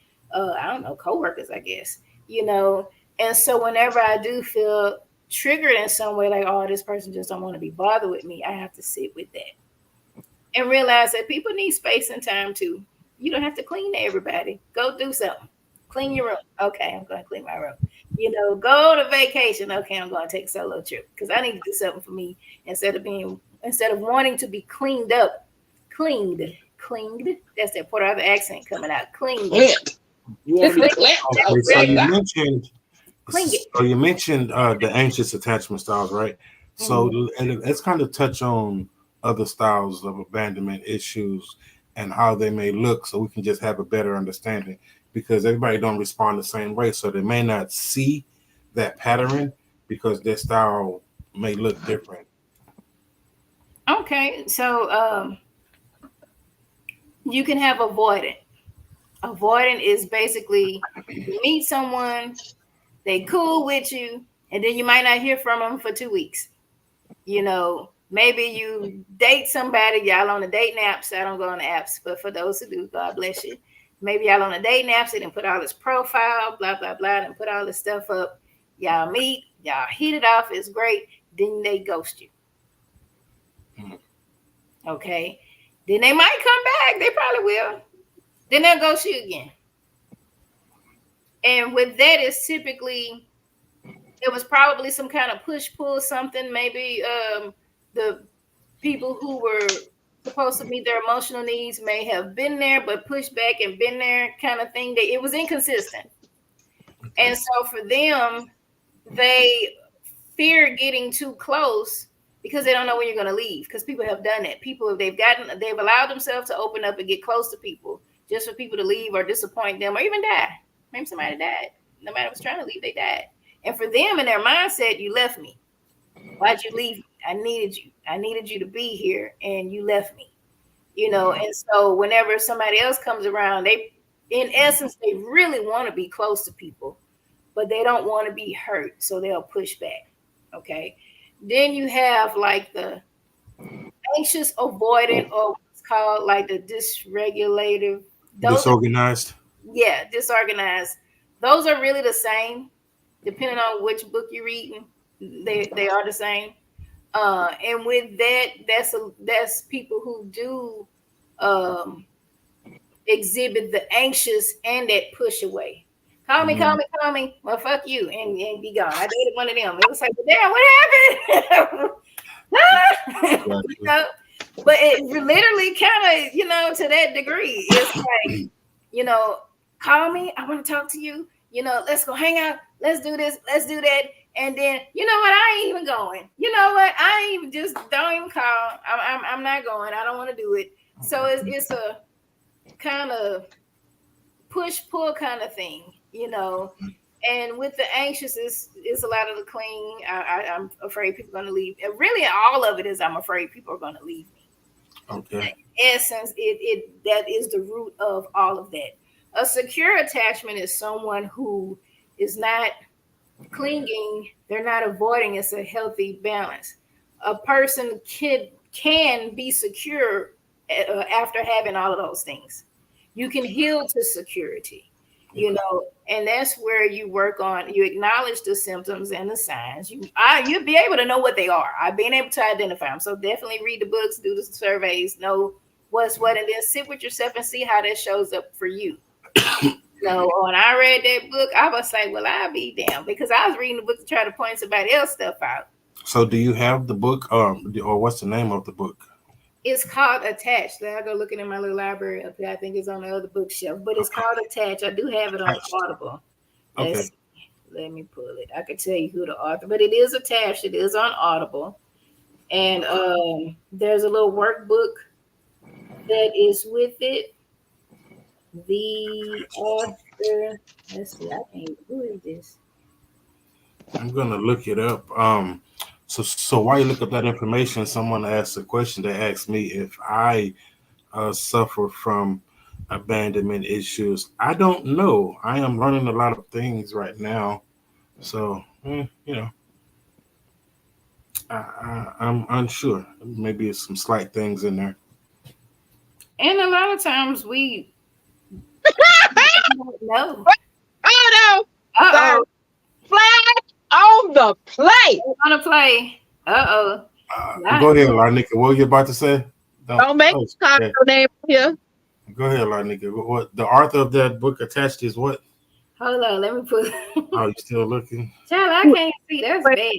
coworkers, I guess. And so whenever I do feel triggered in some way, like, oh, this person just don't want to be bothered with me, I have to sit with that. And realize that people need space and time too. You don't have to clean everybody. Go do something. Clean your room. Okay, I'm going to clean my room. Go on a vacation. Okay, I'm going to take a solo trip because I need to do something for me instead of wanting to be cleaned up. Cleaned. That's that Puerto Rico accent coming out. Cleaned. You want to be okay, so you mentioned the anxious attachment styles, right? So let's kind of touch on other styles of abandonment issues and how they may look so we can just have a better understanding because everybody don't respond the same way. So they may not see that pattern because their style may look different. Okay. So you can have avoidant. Avoidant is basically you meet someone, they cool with you, and then you might not hear from them for 2 weeks. Maybe you date somebody, y'all on the dating apps. I don't go on the apps, but for those who do, God bless you. Maybe y'all on the dating apps and put all this profile, blah, blah, blah, and put all this stuff up. Y'all meet, y'all hit it off, it's great. Then they ghost you. Okay. Then they might come back. They probably will. Then they'll ghost you again. And with that, it's typically, it was probably some kind of push-pull, something. Maybe the people who were supposed to meet their emotional needs may have been there, but pushed back and been there kind of thing. It was inconsistent. And so for them, they fear getting too close because they don't know when you're going to leave. Because people have done that. People, they've allowed themselves to open up and get close to people just for people to leave or disappoint them or even die. Maybe somebody died. Nobody was trying to leave, they died. And for them in their mindset, you left me. Why'd you leave me? I needed you. I needed you to be here and you left me. You know, and so whenever somebody else comes around, they, in essence, they really want to be close to people, but they don't want to be hurt. So they'll push back. Okay. Then you have like the anxious avoidant, or what's called like the dysregulative. Disorganized. Yeah, disorganized. Those are really the same, depending on which book you're reading. They are the same. And with that, that's people who do exhibit the anxious and that push away. Call me. Well, fuck you, and be gone. I dated one of them. It was like, damn, what happened? You know? But it literally kind of, you know, to that degree, it's like, you know, call me. I want to talk to you. You know, let's go hang out. Let's do this. Let's do that. And then, you know what? I ain't even going. You know what? I ain't even, just don't even call. I'm not going. I don't want to do it. So it's a kind of push-pull kind of thing, you know. And with the anxious, it's a lot of the clinging. I'm afraid people are going to leave. And really, all of it is I'm afraid people are going to leave me. Okay. In essence, that is the root of all of that. A secure attachment is someone who is not clinging, they're not avoiding. It's a healthy balance. A person can be secure after having all of those things. You can heal to security, you know, and that's where you work on, you acknowledge the symptoms and the signs. You'll be able to know what they are. I've been able to identify them. So definitely read the books, do the surveys, know what's what, and then sit with yourself and see how that shows up for you. So when I read that book, I was like, well, I'll be damned, because I was reading the book to try to point somebody else stuff out. So do you have the book, or what's the name of the book? It's called Attached. I'll go looking in my little library up there. I think it's on the other bookshelf, but it's called Attached. I do have it on Audible. Okay. Let me pull it. I could tell you who the author, but it is attached. It is on Audible. And there's a little workbook that is with it. The author, let's see, who is this? I'm gonna look it up. So while you look up that information, someone asked a question. They asked me if I suffer from abandonment issues. I don't know. I am learning a lot of things right now, so you know, I'm unsure. Maybe it's some slight things in there. And a lot of times we don't know. Oh no! Flag on the play. On the play. Go ahead, Larneka. What were you about to say? Don't make me call your name here. Go ahead, Larneka. What the author of that book attached is what? Hold on, let me put. Oh, you still looking? Child, I can't see. That's bad.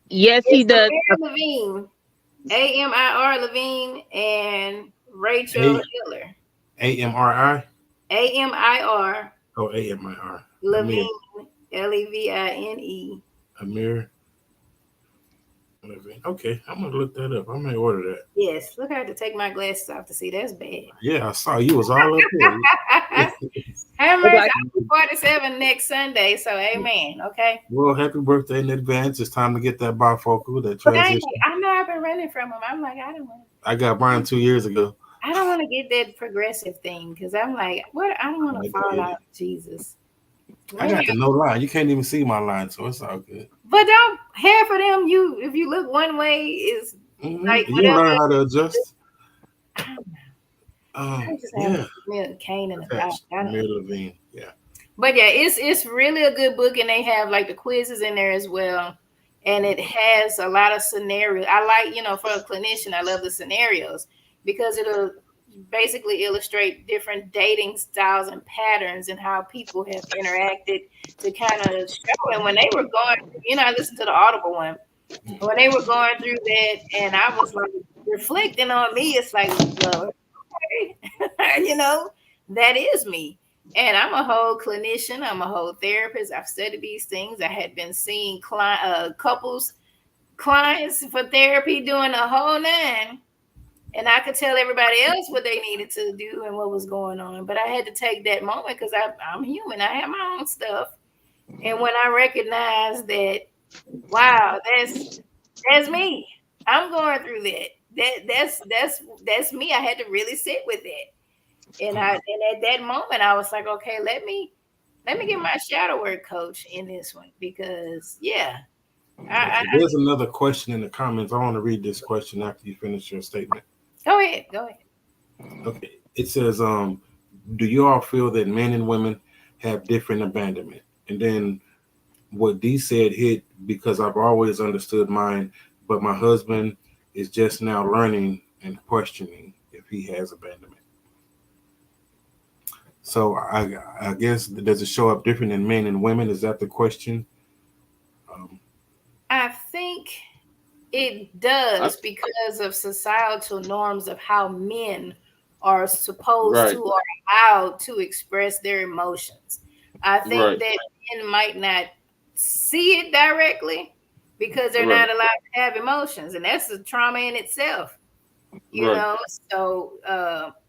Yes, he does. Levine, AMIR Levine, and Rachel Hiller. AMRI. AMIR. Oh, AMIR. Levine, Levine. Amir. Okay, I'm gonna look that up. I may order that. Yes, look, I had to take my glasses off to see. That's bad. Yeah, I saw you was all up there. I'm 47 next Sunday, so amen. Okay. Well, happy birthday in advance. It's time to get that bifocal, that transition. I know I've been running from him. I'm like, I don't want. I got mine 2 years ago. I don't want to get that progressive thing because I'm like, what? I don't want to fall out. Jesus. I got the no line. You can't even see my line, so it's all good. But don't half of them. If you look one way is like you learn how to adjust. Yeah. Cane and Levine. Yeah. But yeah, it's really a good book, and they have like the quizzes in there as well, and it has a lot of scenarios. I like, for a clinician, I love the scenarios. because it'll basically illustrate different dating styles and patterns and how people have interacted to kind of show. And when they were going, I listened to the Audible one. When they were going through that, and I was like reflecting on me, it's like, well, okay. That is me. And I'm a whole clinician. I'm a whole therapist. I've studied these things. I had been seeing clients for therapy doing the whole nine. And I could tell everybody else what they needed to do and what was going on. But I had to take that moment because I'm human. I have my own stuff. And when I recognized that, wow, that's me. I'm going through that. That's me. I had to really sit with it. And at that moment I was like, okay, let me get my shadow work coach in this one, because there's another question in the comments. I want to read this question after you finish your statement. Go ahead. Okay. It says, do you all feel that men and women have different abandonment? And then what Dee said hit, because I've always understood mine, but my husband is just now learning and questioning if he has abandonment. So I guess, does it show up different in men and women? Is that the question? I think it does, because of societal norms of how men are supposed to or allowed to express their emotions. I think that men might not see it directly because they're not allowed to have emotions, and that's a trauma in itself. So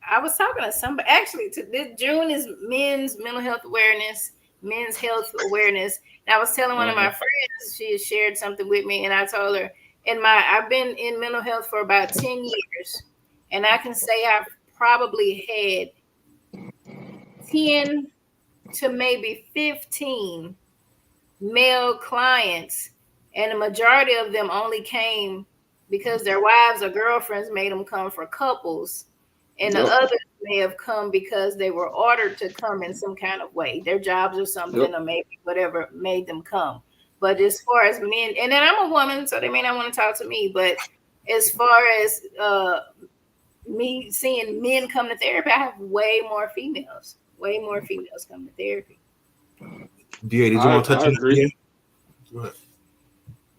I was talking to somebody, actually, this June is men's mental health awareness, men's health awareness. And I was telling one of my friends, she had shared something with me, and I told her, I've been in mental health for about 10 years, and I can say I've probably had 10 to maybe 15 male clients, and the majority of them only came because their wives or girlfriends made them come for couples, and the others may have come because they were ordered to come in some kind of way, their jobs or something, or maybe whatever made them come. But as far as men, and then I'm a woman, so they may not want to talk to me, but as far as me seeing men come to therapy, I have way more females come to therapy. Did you want to touch on that? Go ahead.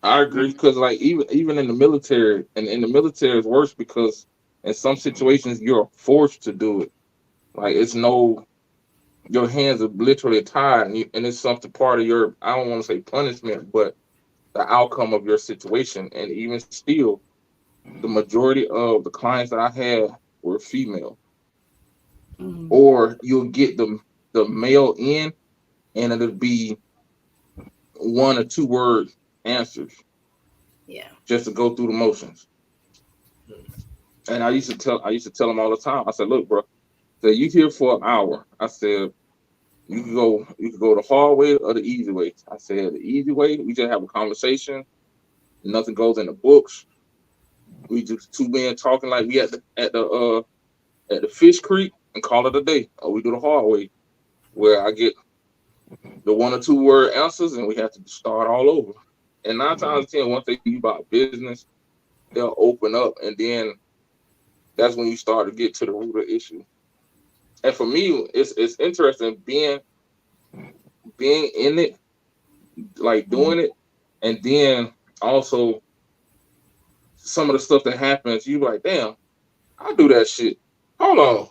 I agree, because like even in the military, and in the military is worse, because in some situations you're forced to do it. Like your hands are literally tied, and it's something part of your, I don't want to say punishment, but the outcome of your situation. And even still, the majority of the clients that I had were female. Or you'll get the male in, and it'll be 1 or 2 word answers. Yeah. Just to go through the motions. And I used to tell them all the time. I said, look, bro, you here for an hour. I said, you can go the hard way or the easy way. I said, the easy way, we just have a conversation. Nothing goes in the books. We just 2 men talking like we at the fish creek, and call it a day. Or we do the hard way, where I get the 1 or 2 word answers, and we have to start all over. And 9 times out of 10, once they think about business, they'll open up, and then that's when you start to get to the root of the issue. And for me, it's interesting being in it, like doing it, and then also some of the stuff that happens, you like, damn, I do that shit. Hold on.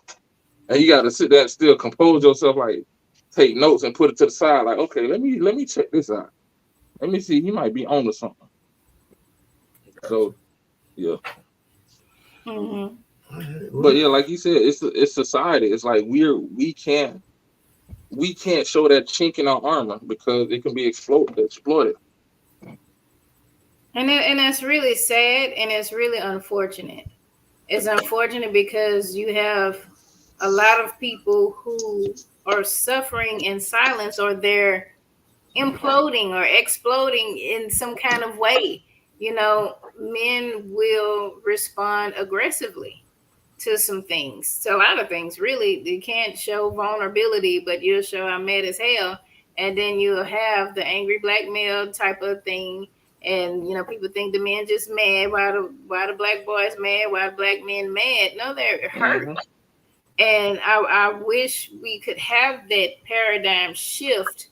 And you got to sit there and still compose yourself, like take notes and put it to the side, like, okay, let me check this out. Let me see, he might be on to something. So, yeah. But yeah, like you said, it's society. It's like we can't show that chink in our armor, because it can be exploited. And that's really sad, and it's really unfortunate. It's unfortunate because you have a lot of people who are suffering in silence, or they're imploding or exploding in some kind of way. Men will respond aggressively to some things. To a lot of things, really. You can't show vulnerability, but you'll show I'm mad as hell. And then you'll have the angry black male type of thing. And people think the men just mad. Why the black boys mad? Why the black men mad? No, they're hurt. Mm-hmm. And I wish we could have that paradigm shift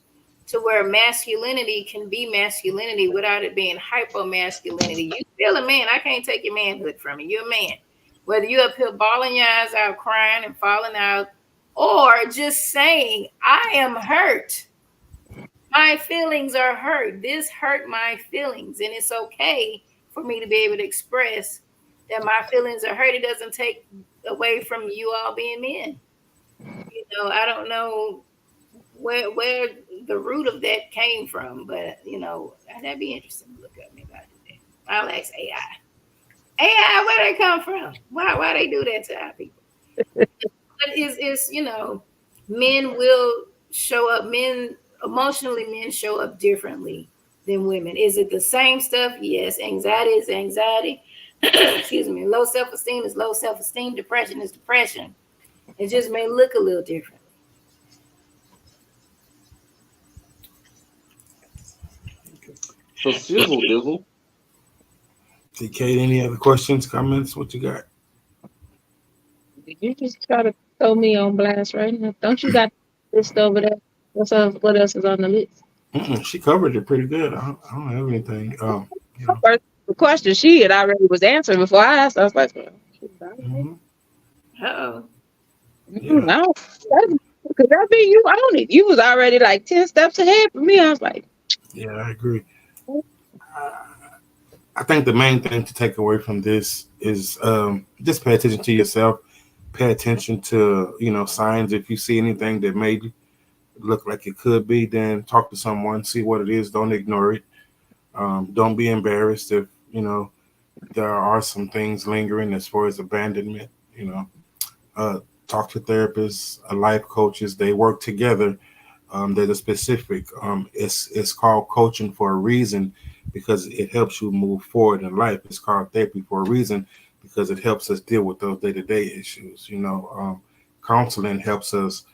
to where masculinity can be masculinity without it being hyper-masculinity. You still a man. I can't take your manhood from you. You're a man. Whether you're up here bawling your eyes out, crying and falling out, or just saying, I am hurt. My feelings are hurt. This hurt my feelings. And it's okay for me to be able to express that my feelings are hurt. It doesn't take away from you all being men. I don't know where the root of that came from, but that'd be interesting to look up. Maybe I'll do that. I'll ask AI. AI, where they come from? Why they do that to our people? But it's men will show up. Men show up differently than women. Is it the same stuff? Yes. Anxiety is anxiety. Excuse me. Low self-esteem is low self-esteem. Depression is depression. It just may look a little different. So sizzle dizzle. Hey, Kate, any other questions, comments? What you got? Did you just try to throw me on blast right now? Don't you got this over there? What else is on the list? She covered it pretty good. I don't have anything. First, the question she had already was answered before I asked. I was like, uh-oh. No, could that be you? I don't. You was already like 10 steps ahead from me. I was like, yeah, I agree. I think the main thing to take away from this is just pay attention to yourself. Pay attention to signs. If you see anything that may look like it could be, then talk to someone, see what it is. Don't ignore it. Don't be embarrassed if there are some things lingering as far as abandonment. Talk to therapists, life coaches. They work together. That are specific. It's called coaching for a reason, because it helps you move forward in life. It's called therapy for a reason, because it helps us deal with those day-to-day issues. Counseling helps us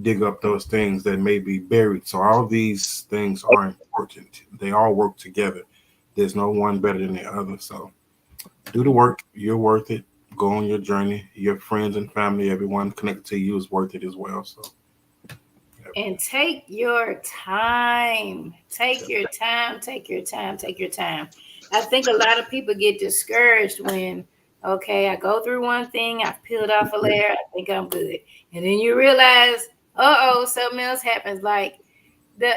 dig up those things that may be buried. So all these things are important. They all work together. There's no one better than the other. So do the work. You're worth it. Go on your journey. Your friends and family, everyone connected to you is worth it as well. So. And take your time. Take your time. Take your time. Take your time. I think a lot of people get discouraged when, I go through one thing, I've peeled off a layer, I think I'm good. And then you realize, something else happens. Like the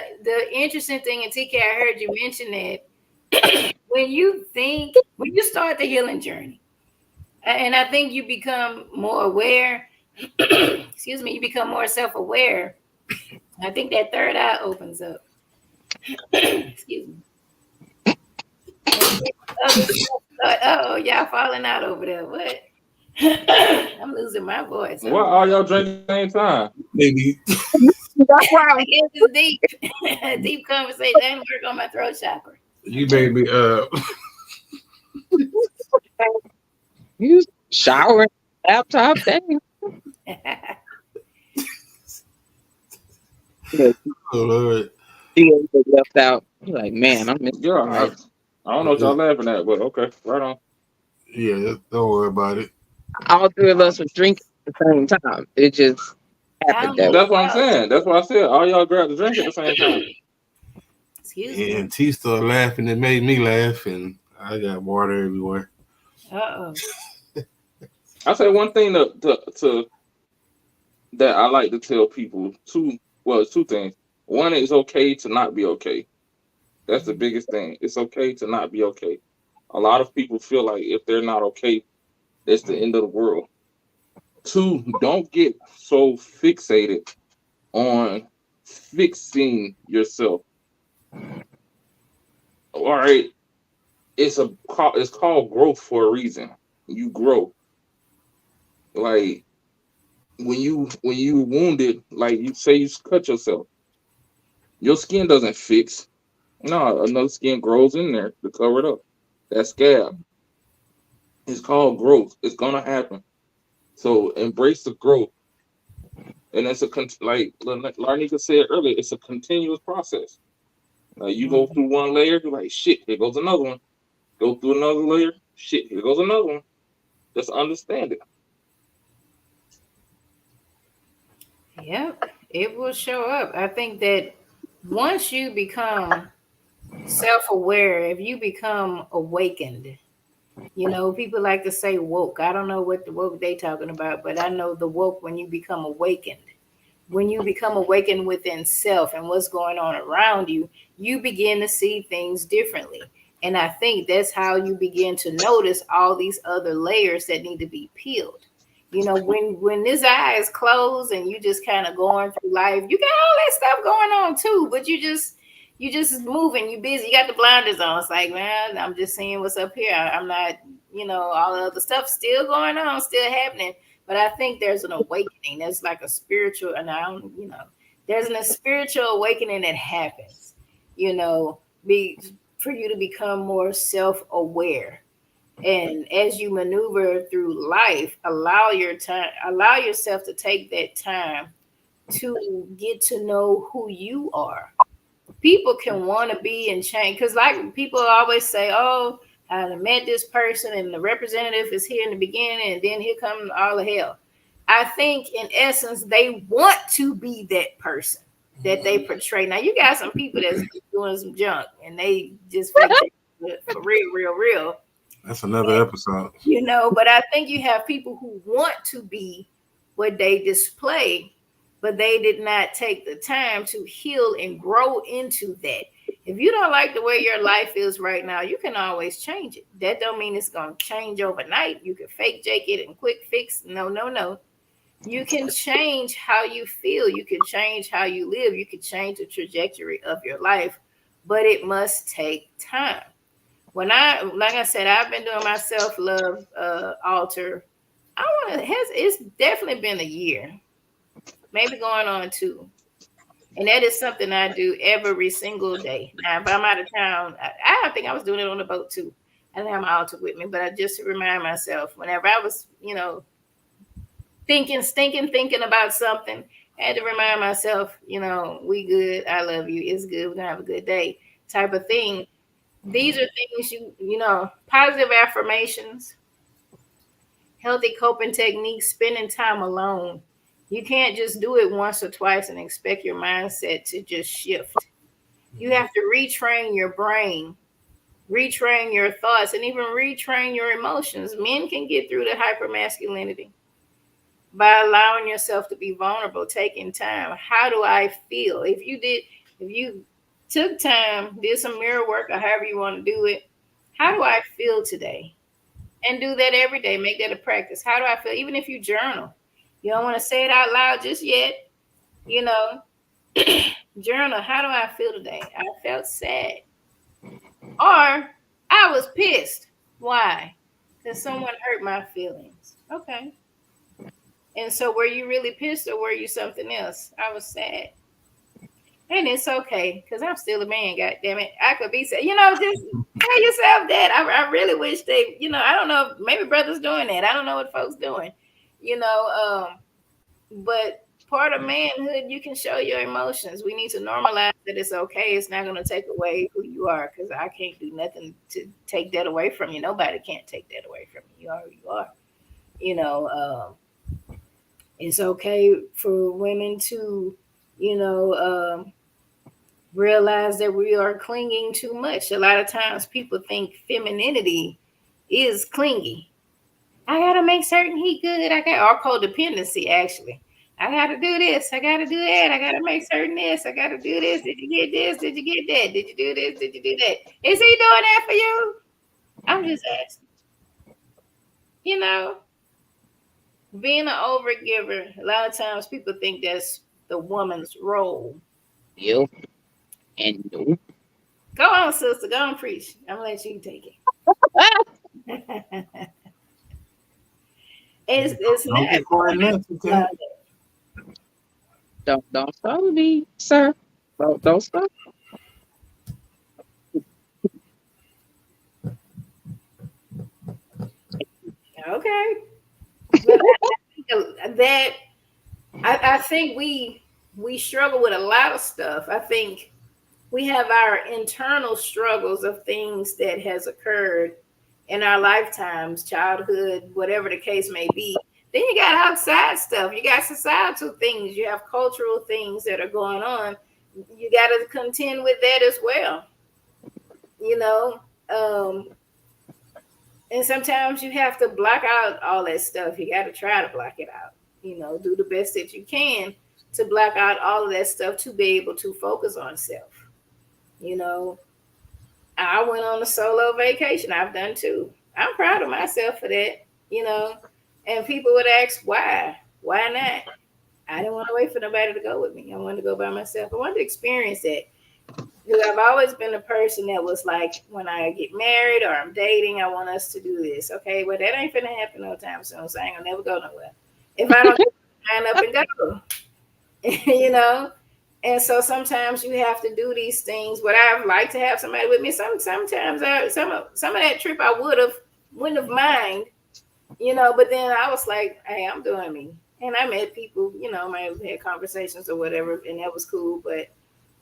interesting thing, and TK, I heard you mention that when you start the healing journey, and I think you become more aware, excuse me, you become more self-aware. I think that third eye opens up. Excuse me. Y'all falling out over there. What? I'm losing my voice. Why are y'all drinking at the same time? Maybe. That's why it's deep. Deep conversation. I didn't work on my throat chakra. You made me you showering, laptop thing. Oh Lord. She left out. You're like, man, I'm missing. Yeah, I don't know what y'all laughing at, but okay, right on. Yeah, don't worry about it. All three of us were drinking at the same time. It just happened. That's what I'm saying. That's what I said. All y'all grabbed the drink at the same time. Excuse me. And T started laughing. It made me laugh, and I got water everywhere. Uh-oh. I say one thing to that I like to tell people two things. One, it's okay to not be okay. That's the biggest thing. It's okay to not be okay. A lot of people feel like if they're not okay, it's the end of the world. Two, don't get so fixated on fixing yourself. All right, it's called growth for a reason. You grow. Like when you wounded, like you say you cut yourself, your skin doesn't fix. No, another skin grows in there to cover it up. That scab. It's called growth. It's gonna happen. So embrace the growth. And it's like Larneka said earlier, it's a continuous process. You go through one layer, you're like, shit, here goes another one. Go through another layer, shit, here goes another one. Just understand it. Yep, it will show up. I think that once you become self-aware, if you become awakened, people like to say woke. I don't know what the woke they talking about, but I know the woke when you become awakened. When you become awakened within self and what's going on around you, you begin to see things differently. And I think that's how you begin to notice all these other layers that need to be peeled. When this eye is closed and you just kind of going through life, you got all that stuff going on too, but you just moving, you busy, you got the blinders on. It's like, man, I'm just seeing what's up here. I'm not, all the other stuff still going on, still happening. But I think there's an awakening. There's like a spiritual, and there's a spiritual awakening that happens, for you to become more self-aware. And as you maneuver through life, allow yourself to take that time to get to know who you are. People can want to be and change, because like people always say, oh, I met this person and the representative is here in the beginning and then here comes all the hell. I think in essence, they want to be that person that they portray. Now you got some people that's doing some junk and they just fake it for real. That's another episode. But I think you have people who want to be what they display, but they did not take the time to heal and grow into that. If you don't like the way your life is right now, you can always change it. That don't mean it's going to change overnight. You can fake Jake it and quick fix. No. You can change how you feel. You can change how you live. You can change the trajectory of your life, but it must take time. Like I said, I've been doing my self-love altar. It's definitely been a year, maybe going on 2. And that is something I do every single day. Now, if I'm out of town, I think I was doing it on the boat too. I didn't have my altar with me, but I just to remind myself whenever I was, thinking about something, I had to remind myself, we good. I love you. It's good. We're going to have a good day type of thing. These are things positive affirmations, healthy coping techniques, spending time alone. You can't just do it once or twice and expect your mindset to just shift. You have to retrain your brain, retrain your thoughts, and even retrain your emotions. Men can get through the hypermasculinity by allowing yourself to be vulnerable, taking time. How do I feel? If you took time, did some mirror work or however you want to do it, how do I feel today? And do that every day. Make that a practice. How do I feel? Even if you journal. You don't want to say it out loud just yet. Journal. How do I feel today? I felt sad. Or I was pissed. Why? Because someone hurt my feelings. Okay. And so were you really pissed or were you something else? I was sad. And it's okay, because I'm still a man, God damn it. I could be sad. Just tell yourself that. I really wish they, I don't know, maybe brothers doing that. I don't know what folks doing. But part of manhood, you can show your emotions. We need to normalize that it's okay. It's not going to take away who you are, because I can't do nothing to take that away from you. Nobody can't take that away from you. You are who you are. It's okay for women to, realize that we are clinging too much. A lot of times people think femininity is clingy. I gotta make certain he good. Or codependency, actually. I gotta do this. I gotta do that. I gotta make certain this. I gotta do this. Did you get this? Did you get that? Did you do this? Did you do that? Is he doing that for you? I'm just asking. Being an overgiver, a lot of times people think that's the woman's role. Yep. And no. Go on, sister. Go on, preach. I'm gonna let you take it. It's not. Don't stop me, sir. Don't stop. Okay. But I think we struggle with a lot of stuff. I think we have our internal struggles of things that has occurred in our lifetimes, childhood, whatever the case may be. Then you got outside stuff. You got societal things. You have cultural things that are going on. You got to contend with that as well. You know, and sometimes you have to block out all that stuff. You got to try to block it out. You know, do the best that you can to block out all of that stuff to be able to focus on self. You know, I went on a solo vacation. I've done too. I'm proud of myself for that, you know. And people would ask, why? Why not? I didn't want to wait for nobody to go with me. I wanted to go by myself. I wanted to experience that. Because I've always been a person that was like, when I get married or I'm dating, I want us to do this. Okay, well, that ain't finna happen no time soon, so I ain't gonna never go nowhere. If I don't sign up and go, you know. And so sometimes you have to do these things. But I'd like to have somebody with me. Sometimes some of that trip I wouldn't have mind, you know. But then I was like, hey, I'm doing me. And I met people, you know, might have had conversations or whatever, and that was cool. But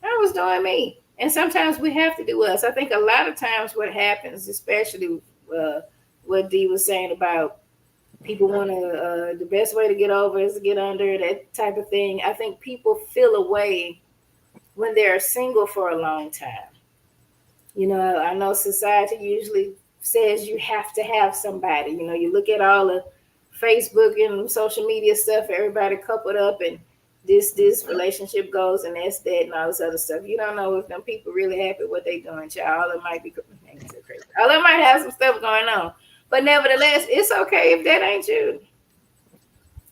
I was doing me. And sometimes we have to do us. I think a lot of times what happens, especially what Dee was saying about people want to, the best way to get over is to get under, that type of thing. I think people feel away when they're single for a long time. You know, I know society usually says you have to have somebody. You know, you look at all the Facebook and social media stuff, everybody coupled up and this relationship goes and that's that and all this other stuff. You don't know if them people really happy what they doing, child. All it might be crazy. All it might have some stuff going on. But nevertheless, it's okay if that ain't you.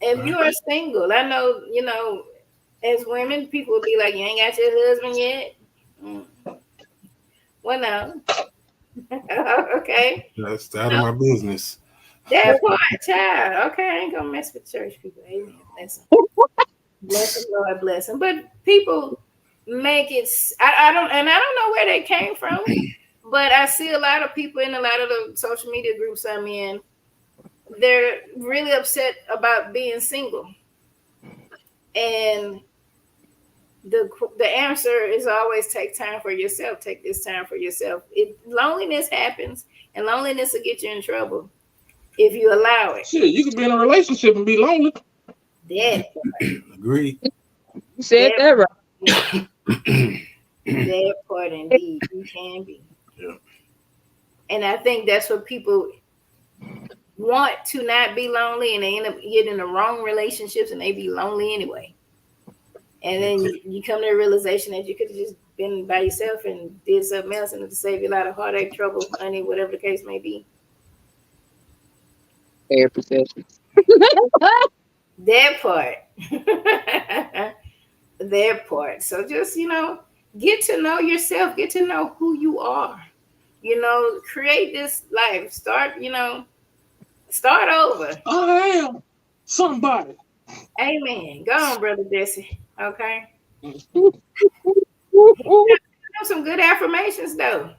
If you are single, I know, you know, as women, people will be like, you ain't got your husband yet? Well, no. Okay. That's out of my business. That part, child. Okay, I ain't going to mess with church people. Amen. Bless them. Bless them, Lord, bless them. But people make it, I don't know where they came from. But I see a lot of people in a lot of the social media groups I'm in, they're really upset about being single. And the answer is always take time for yourself. Take this time for yourself. Loneliness happens, and loneliness will get you in trouble if you allow it. Shit, you could be in a relationship and be lonely. That Agreed. You said that right. That part indeed. You can be. Yeah. And I think that's what people want, to not be lonely, and they end up getting in the wrong relationships and they be lonely anyway. And then you come to a realization that you could have just been by yourself and did something else and it'll save you a lot of heartache, trouble, money, whatever the case may be. Therapy sessions. That part. That part. So just, you know, get to know yourself, get to know who you are. You know, create this life. Start over. I am somebody. Amen. Go on, Brother Jesse. Okay. Some good affirmations, though.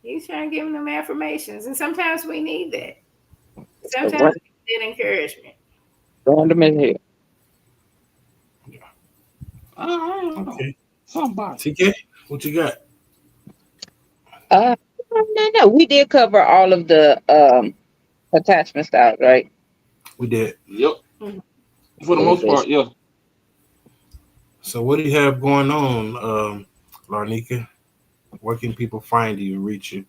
He's trying to give them affirmations. And sometimes we need that. Sometimes we need encouragement. Random as hell. Okay. Somebody. TK, what you got? No. We did cover all of the attachment styles, right? We did. Yep. For the most part, yeah. So what do you have going on, Larneka? Where can people find you and reach you?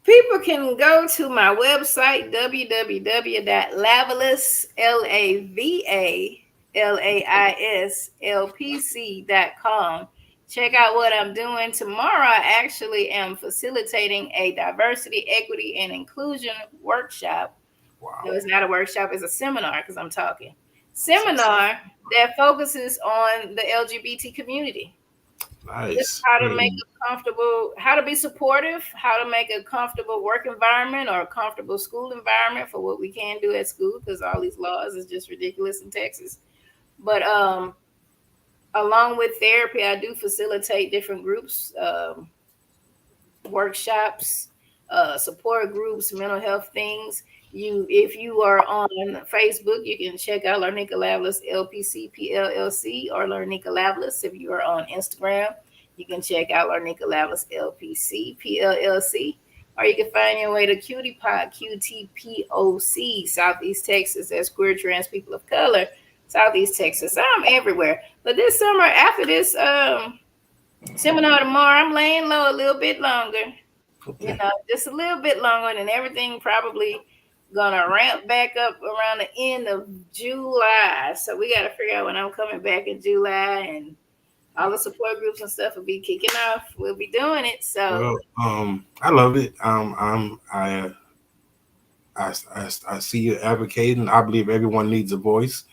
People can go to my website, www.lavalislpc.com. Check out what I'm doing. Tomorrow, I actually am facilitating a diversity, equity, and inclusion workshop. Wow. No, it's not a workshop. It's a seminar because I'm talking. Seminar that focuses on the LGBT community. Nice. Just how to make it comfortable, how to be supportive, how to make a comfortable work environment or a comfortable school environment for what we can do at school, because all these laws is just ridiculous in Texas. But along with therapy, I do facilitate different groups, workshops, support groups, mental health things. if you are on Facebook, you can check out Larneka Lavlis LPC PLLC or Larneka Lavlis. If you are on Instagram, you can check out Larneka Lavlis LPC PLLC. Or you can find your way to Cutie Pod, QTPOC, Southeast Texas, as queer trans people of color, Southeast Texas. I'm everywhere. But this summer, after this seminar tomorrow, I'm laying low a little bit longer. Okay. You know, just a little bit longer, and everything probably gonna ramp back up around the end of July. So we got to figure out when I'm coming back in July, and all the support groups and stuff will be kicking off. We'll be doing it. So I love it. I see you advocating. I believe everyone needs a voice.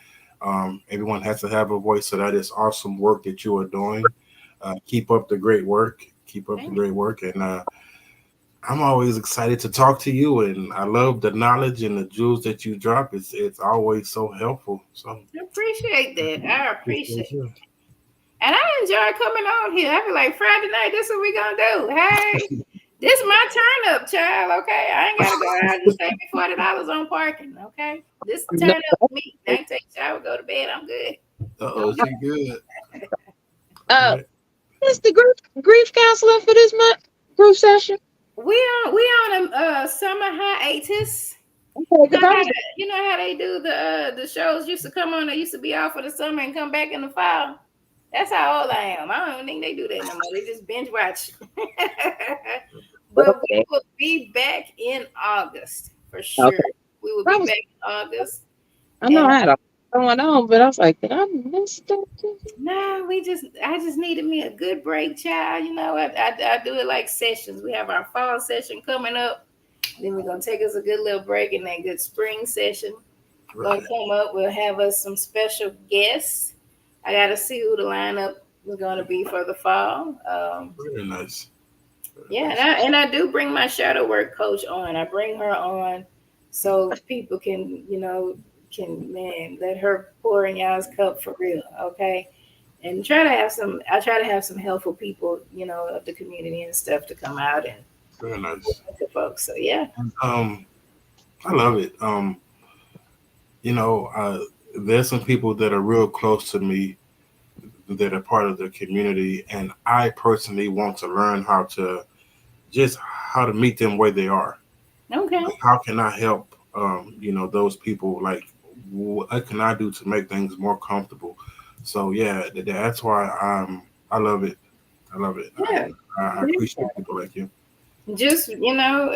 Everyone has to have a voice. So that is awesome work that you are doing. Keep up the great work. And I'm always excited to talk to you, and I love the knowledge and the jewels that you drop. It's always so helpful. So I appreciate that. I appreciate it. And I enjoy coming on here. I feel like Friday night, this is what we gonna do. Hey, this is my turn up, child. Okay, I ain't gotta go out and just pay me $40 on parking. Okay, this turn up for me. I can take a shower, go to bed. I'm good. She good. What's the grief counseling for this month? Group session. We on a summer hiatus. Okay, you know how they do the shows used to come on. They used to be out for the summer and come back in the fall. That's how old I am. I don't think they do that no more. They just binge watch. But we will be back in August for sure. Okay. We will be back in August. I know I had a going on, but I was like, did I miss that? No, I just needed me a good break, child. You know, I do it like sessions. We have our fall session coming up. Then we're gonna take us a good little break, and then good spring session. Right. Gonna come up. We'll have us some special guests. I gotta see who the lineup is gonna be for the fall. Very nice. And I do bring my shadow work coach on. I bring her on so people can, let her pour in y'all's cup for real, okay? And I try to have some helpful people, of the community and stuff to come out and very nice to folks. So yeah. I love it. There's some people that are real close to me that are part of the community, and I personally want to learn how to meet them where they are. Okay. Like, how can I help those people? Like, what can I do to make things more comfortable? So yeah, that's why I love it. Yeah. I appreciate people like you. Just learning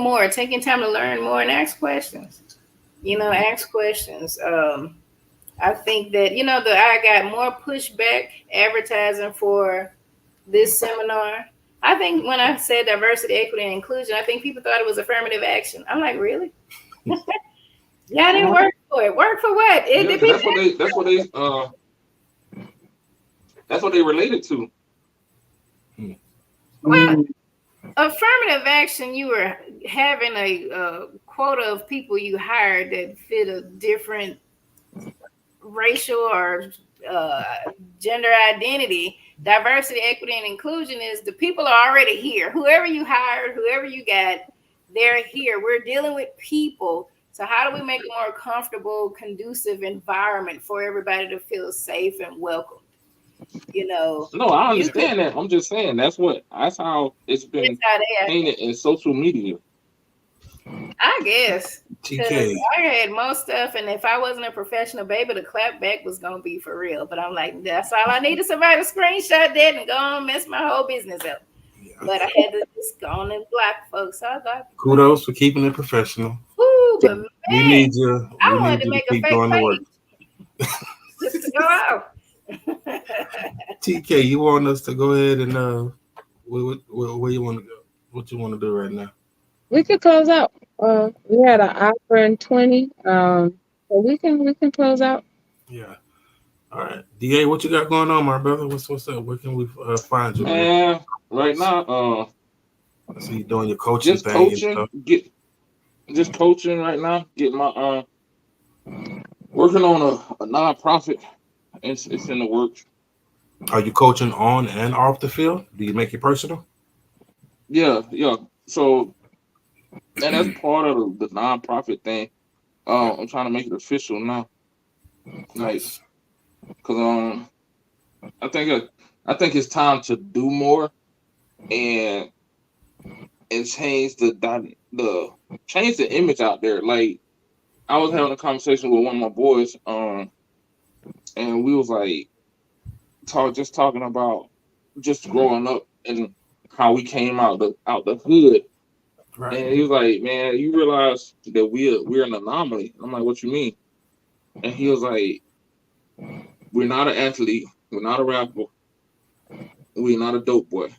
more, taking time to learn more and ask questions. Ask questions. I think that I got more pushback advertising for this seminar. I think when I said diversity, equity, and inclusion, I think people thought it was affirmative action. I'm like, really? Yeah, I didn't work for it. Work for what? That's what they related to. Well, affirmative action, you were having a quota of people you hired that fit a different racial or gender identity. Diversity, equity, and inclusion is the people are already here. Whoever you hired, whoever you got, they're here. We're dealing with people. So how do we make a more comfortable, conducive environment for everybody to feel safe and welcome? No, I understand that. I'm just saying that's how it's been painted in social media. I guess. TK. I had most stuff, and if I wasn't a professional baby, the clap back was gonna be for real. But I'm like, that's all I needed. Somebody to screenshot that and go on and mess my whole business up. Yeah. But I had to just go on and block folks. So I thought, kudos for keeping it professional. Ooh, but man, we need you. I wanted to make a fake page just to go out. TK, you want us to go ahead and where you want to go? What you want to do right now? We could close out. We had an offer in 20. So we can close out. Yeah. All right. DA, what you got going on, my brother? What's up? Where can we find you? Right now, I see you doing your coaching just thing. Coaching, just coaching right now. Getting my working on a nonprofit. It's in the works. Are you coaching on and off the field? Do you make it personal? Yeah. So And that's part of the nonprofit thing. I'm trying to make it official now. Nice. Cause I think it's time to do more and change change the image out there. Like I was having a conversation with one of my boys, and we was like talking about just growing up and how we came out the hood. Right. And he was like, "Man, you realize that we're an anomaly." I'm like, "What you mean?" And he was like, "We're not an athlete. We're not a rapper. We're not a dope boy."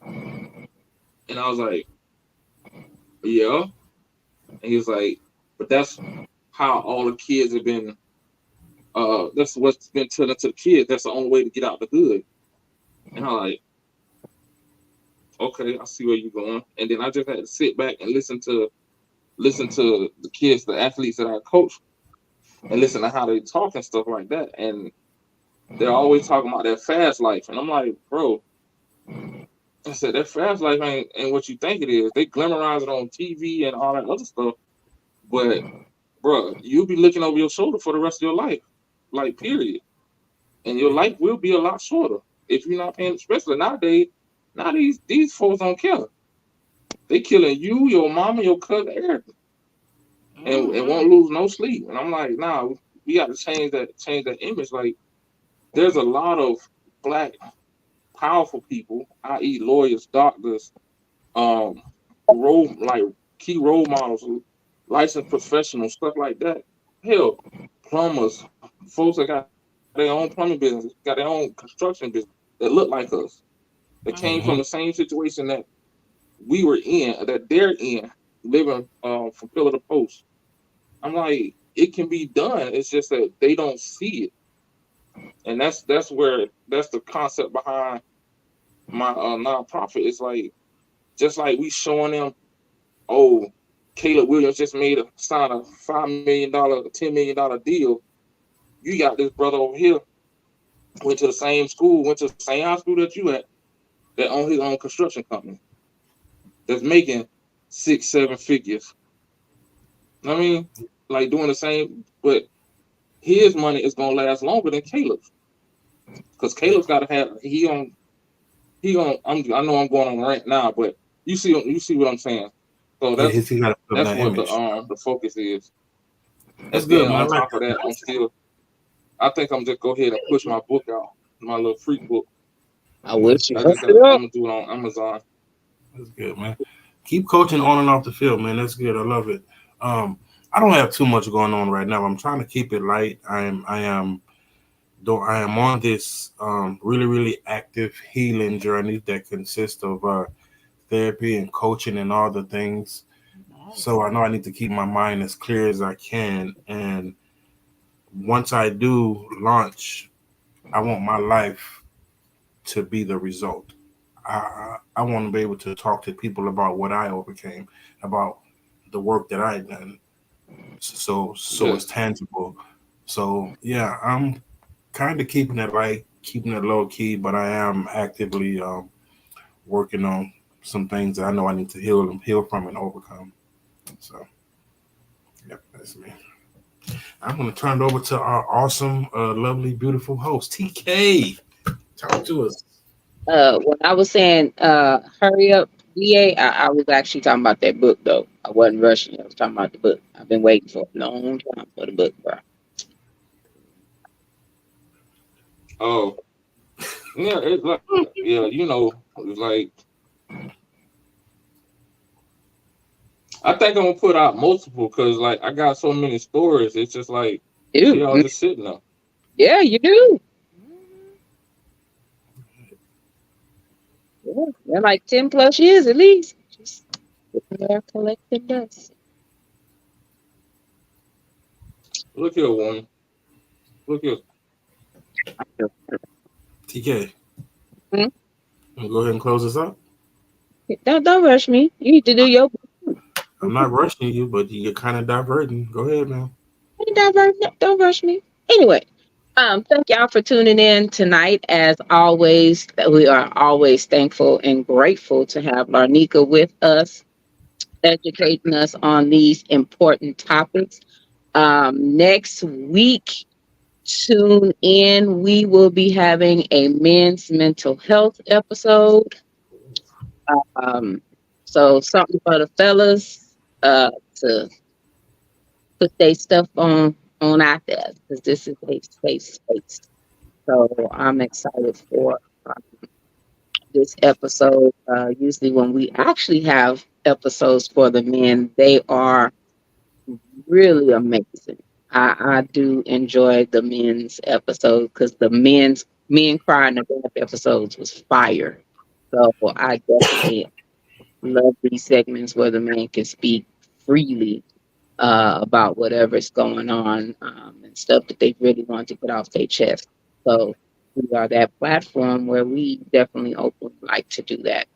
And I was like, "Yeah." And he was like, "But that's how all the kids have been. That's what's been telling to the kids. That's the only way to get out the hood." And I'm like, "Okay, I see where you're going." And then I just had to sit back and listen to the kids, the athletes that I coach, and listen to how they talk and stuff like that. And they're always talking about their fast life. And I'm like, bro, I said, that fast life ain't what you think it is. They glamorize it on TV and all that other stuff. But, bro, you'll be looking over your shoulder for the rest of your life. Like, period. And your life will be a lot shorter if you're not paying, especially nowadays. Now these folks don't care. They killing you, your mama, your cousin, everything. And won't lose no sleep. And I'm like, nah, we got to change that image. Like, there's a lot of Black powerful people, i.e., lawyers, doctors, key role models, licensed professionals, stuff like that. Hell, plumbers, folks that got their own plumbing business, got their own construction business that look like us. That came from the same situation that we were in, that they're in, living from pillar to post. I'm like, it can be done. It's just that they don't see it. And that's the concept behind my nonprofit. It's like, just like we showing them, oh, Caleb Williams just signed a $5 million, $10 million deal. You got this brother over here, went to the same school, went to the same high school that you at, that own his own construction company, that's making 6-7 figures. I mean, like doing the same, but his money is gonna last longer than Caleb's, because Caleb's got to have I know I'm going on rant now, but you see what I'm saying. So that's what the focus is. That's good. On top of that, I think I'm just go ahead and push my book out, my little freak book. I wish you. I'm gonna do it on Amazon. That's good, man. Keep coaching on and off the field, man. That's good. I love it. I don't have too much going on right now. I'm trying to keep it light. I am on this really, really active healing journey that consists of therapy and coaching and all the things. So I know I need to keep my mind as clear as I can. And once I do launch, I want my life to be the result. I want to be able to talk to people about what I overcame, about the work that I done. So it's tangible. So yeah, I'm kind of keeping it light, keeping it low key, but I am actively working on some things that I know I need to heal from and overcome. So, yep, that's me. I'm going to turn it over to our awesome, lovely, beautiful host, TK. Talk to us. When I was saying hurry up, VA, I was actually talking about that book, though. I wasn't rushing. I was talking about the book. I've been waiting for a long time for the book, bro. Oh, yeah, it's like, it's like, I think I'm gonna put out multiple because, like, I got so many stories. It's just like, y'all just sitting there. Yeah, you do. Yeah, they're like 10 plus years at least. Just sitting there collecting dust. Look here, woman. Look here. TK. Go ahead and close this up. Don't rush me. You need to do your. I'm not rushing you, but you're kind of diverting. Go ahead, man. Don't rush me. Anyway, thank y'all for tuning in tonight. As always, we are always thankful and grateful to have Larneka with us. educating us on these important topics. Next week, tune in. We will be having a men's mental health episode. So something for the fellas to put their stuff on out there, because this is a safe space. So I'm excited for this episode. Usually when we actually have episodes for the men, they are really amazing. I do enjoy the men's episode because the men crying the bath episodes was fire. So I definitely love these segments where the men can speak freely about whatever's going on and stuff that they really want to get off their chest. So we are that platform where we definitely openly like to do that.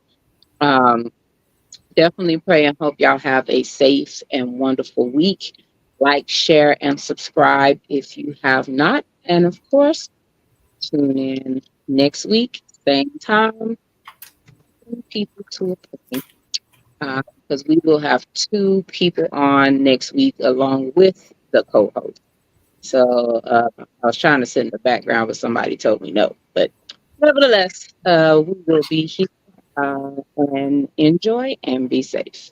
Definitely pray and hope y'all have a safe and wonderful week. Like, share, and subscribe if you have not. And of course, tune in next week, same time, people to a point. Because we will have 2 people on next week along with the co-host. So I was trying to sit in the background, but somebody told me no. But nevertheless, we will be here and enjoy and be safe.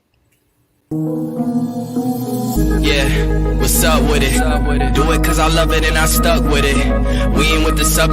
Yeah, what's up with it? Do it cause I love it and I stuck with it. We ain't with the sub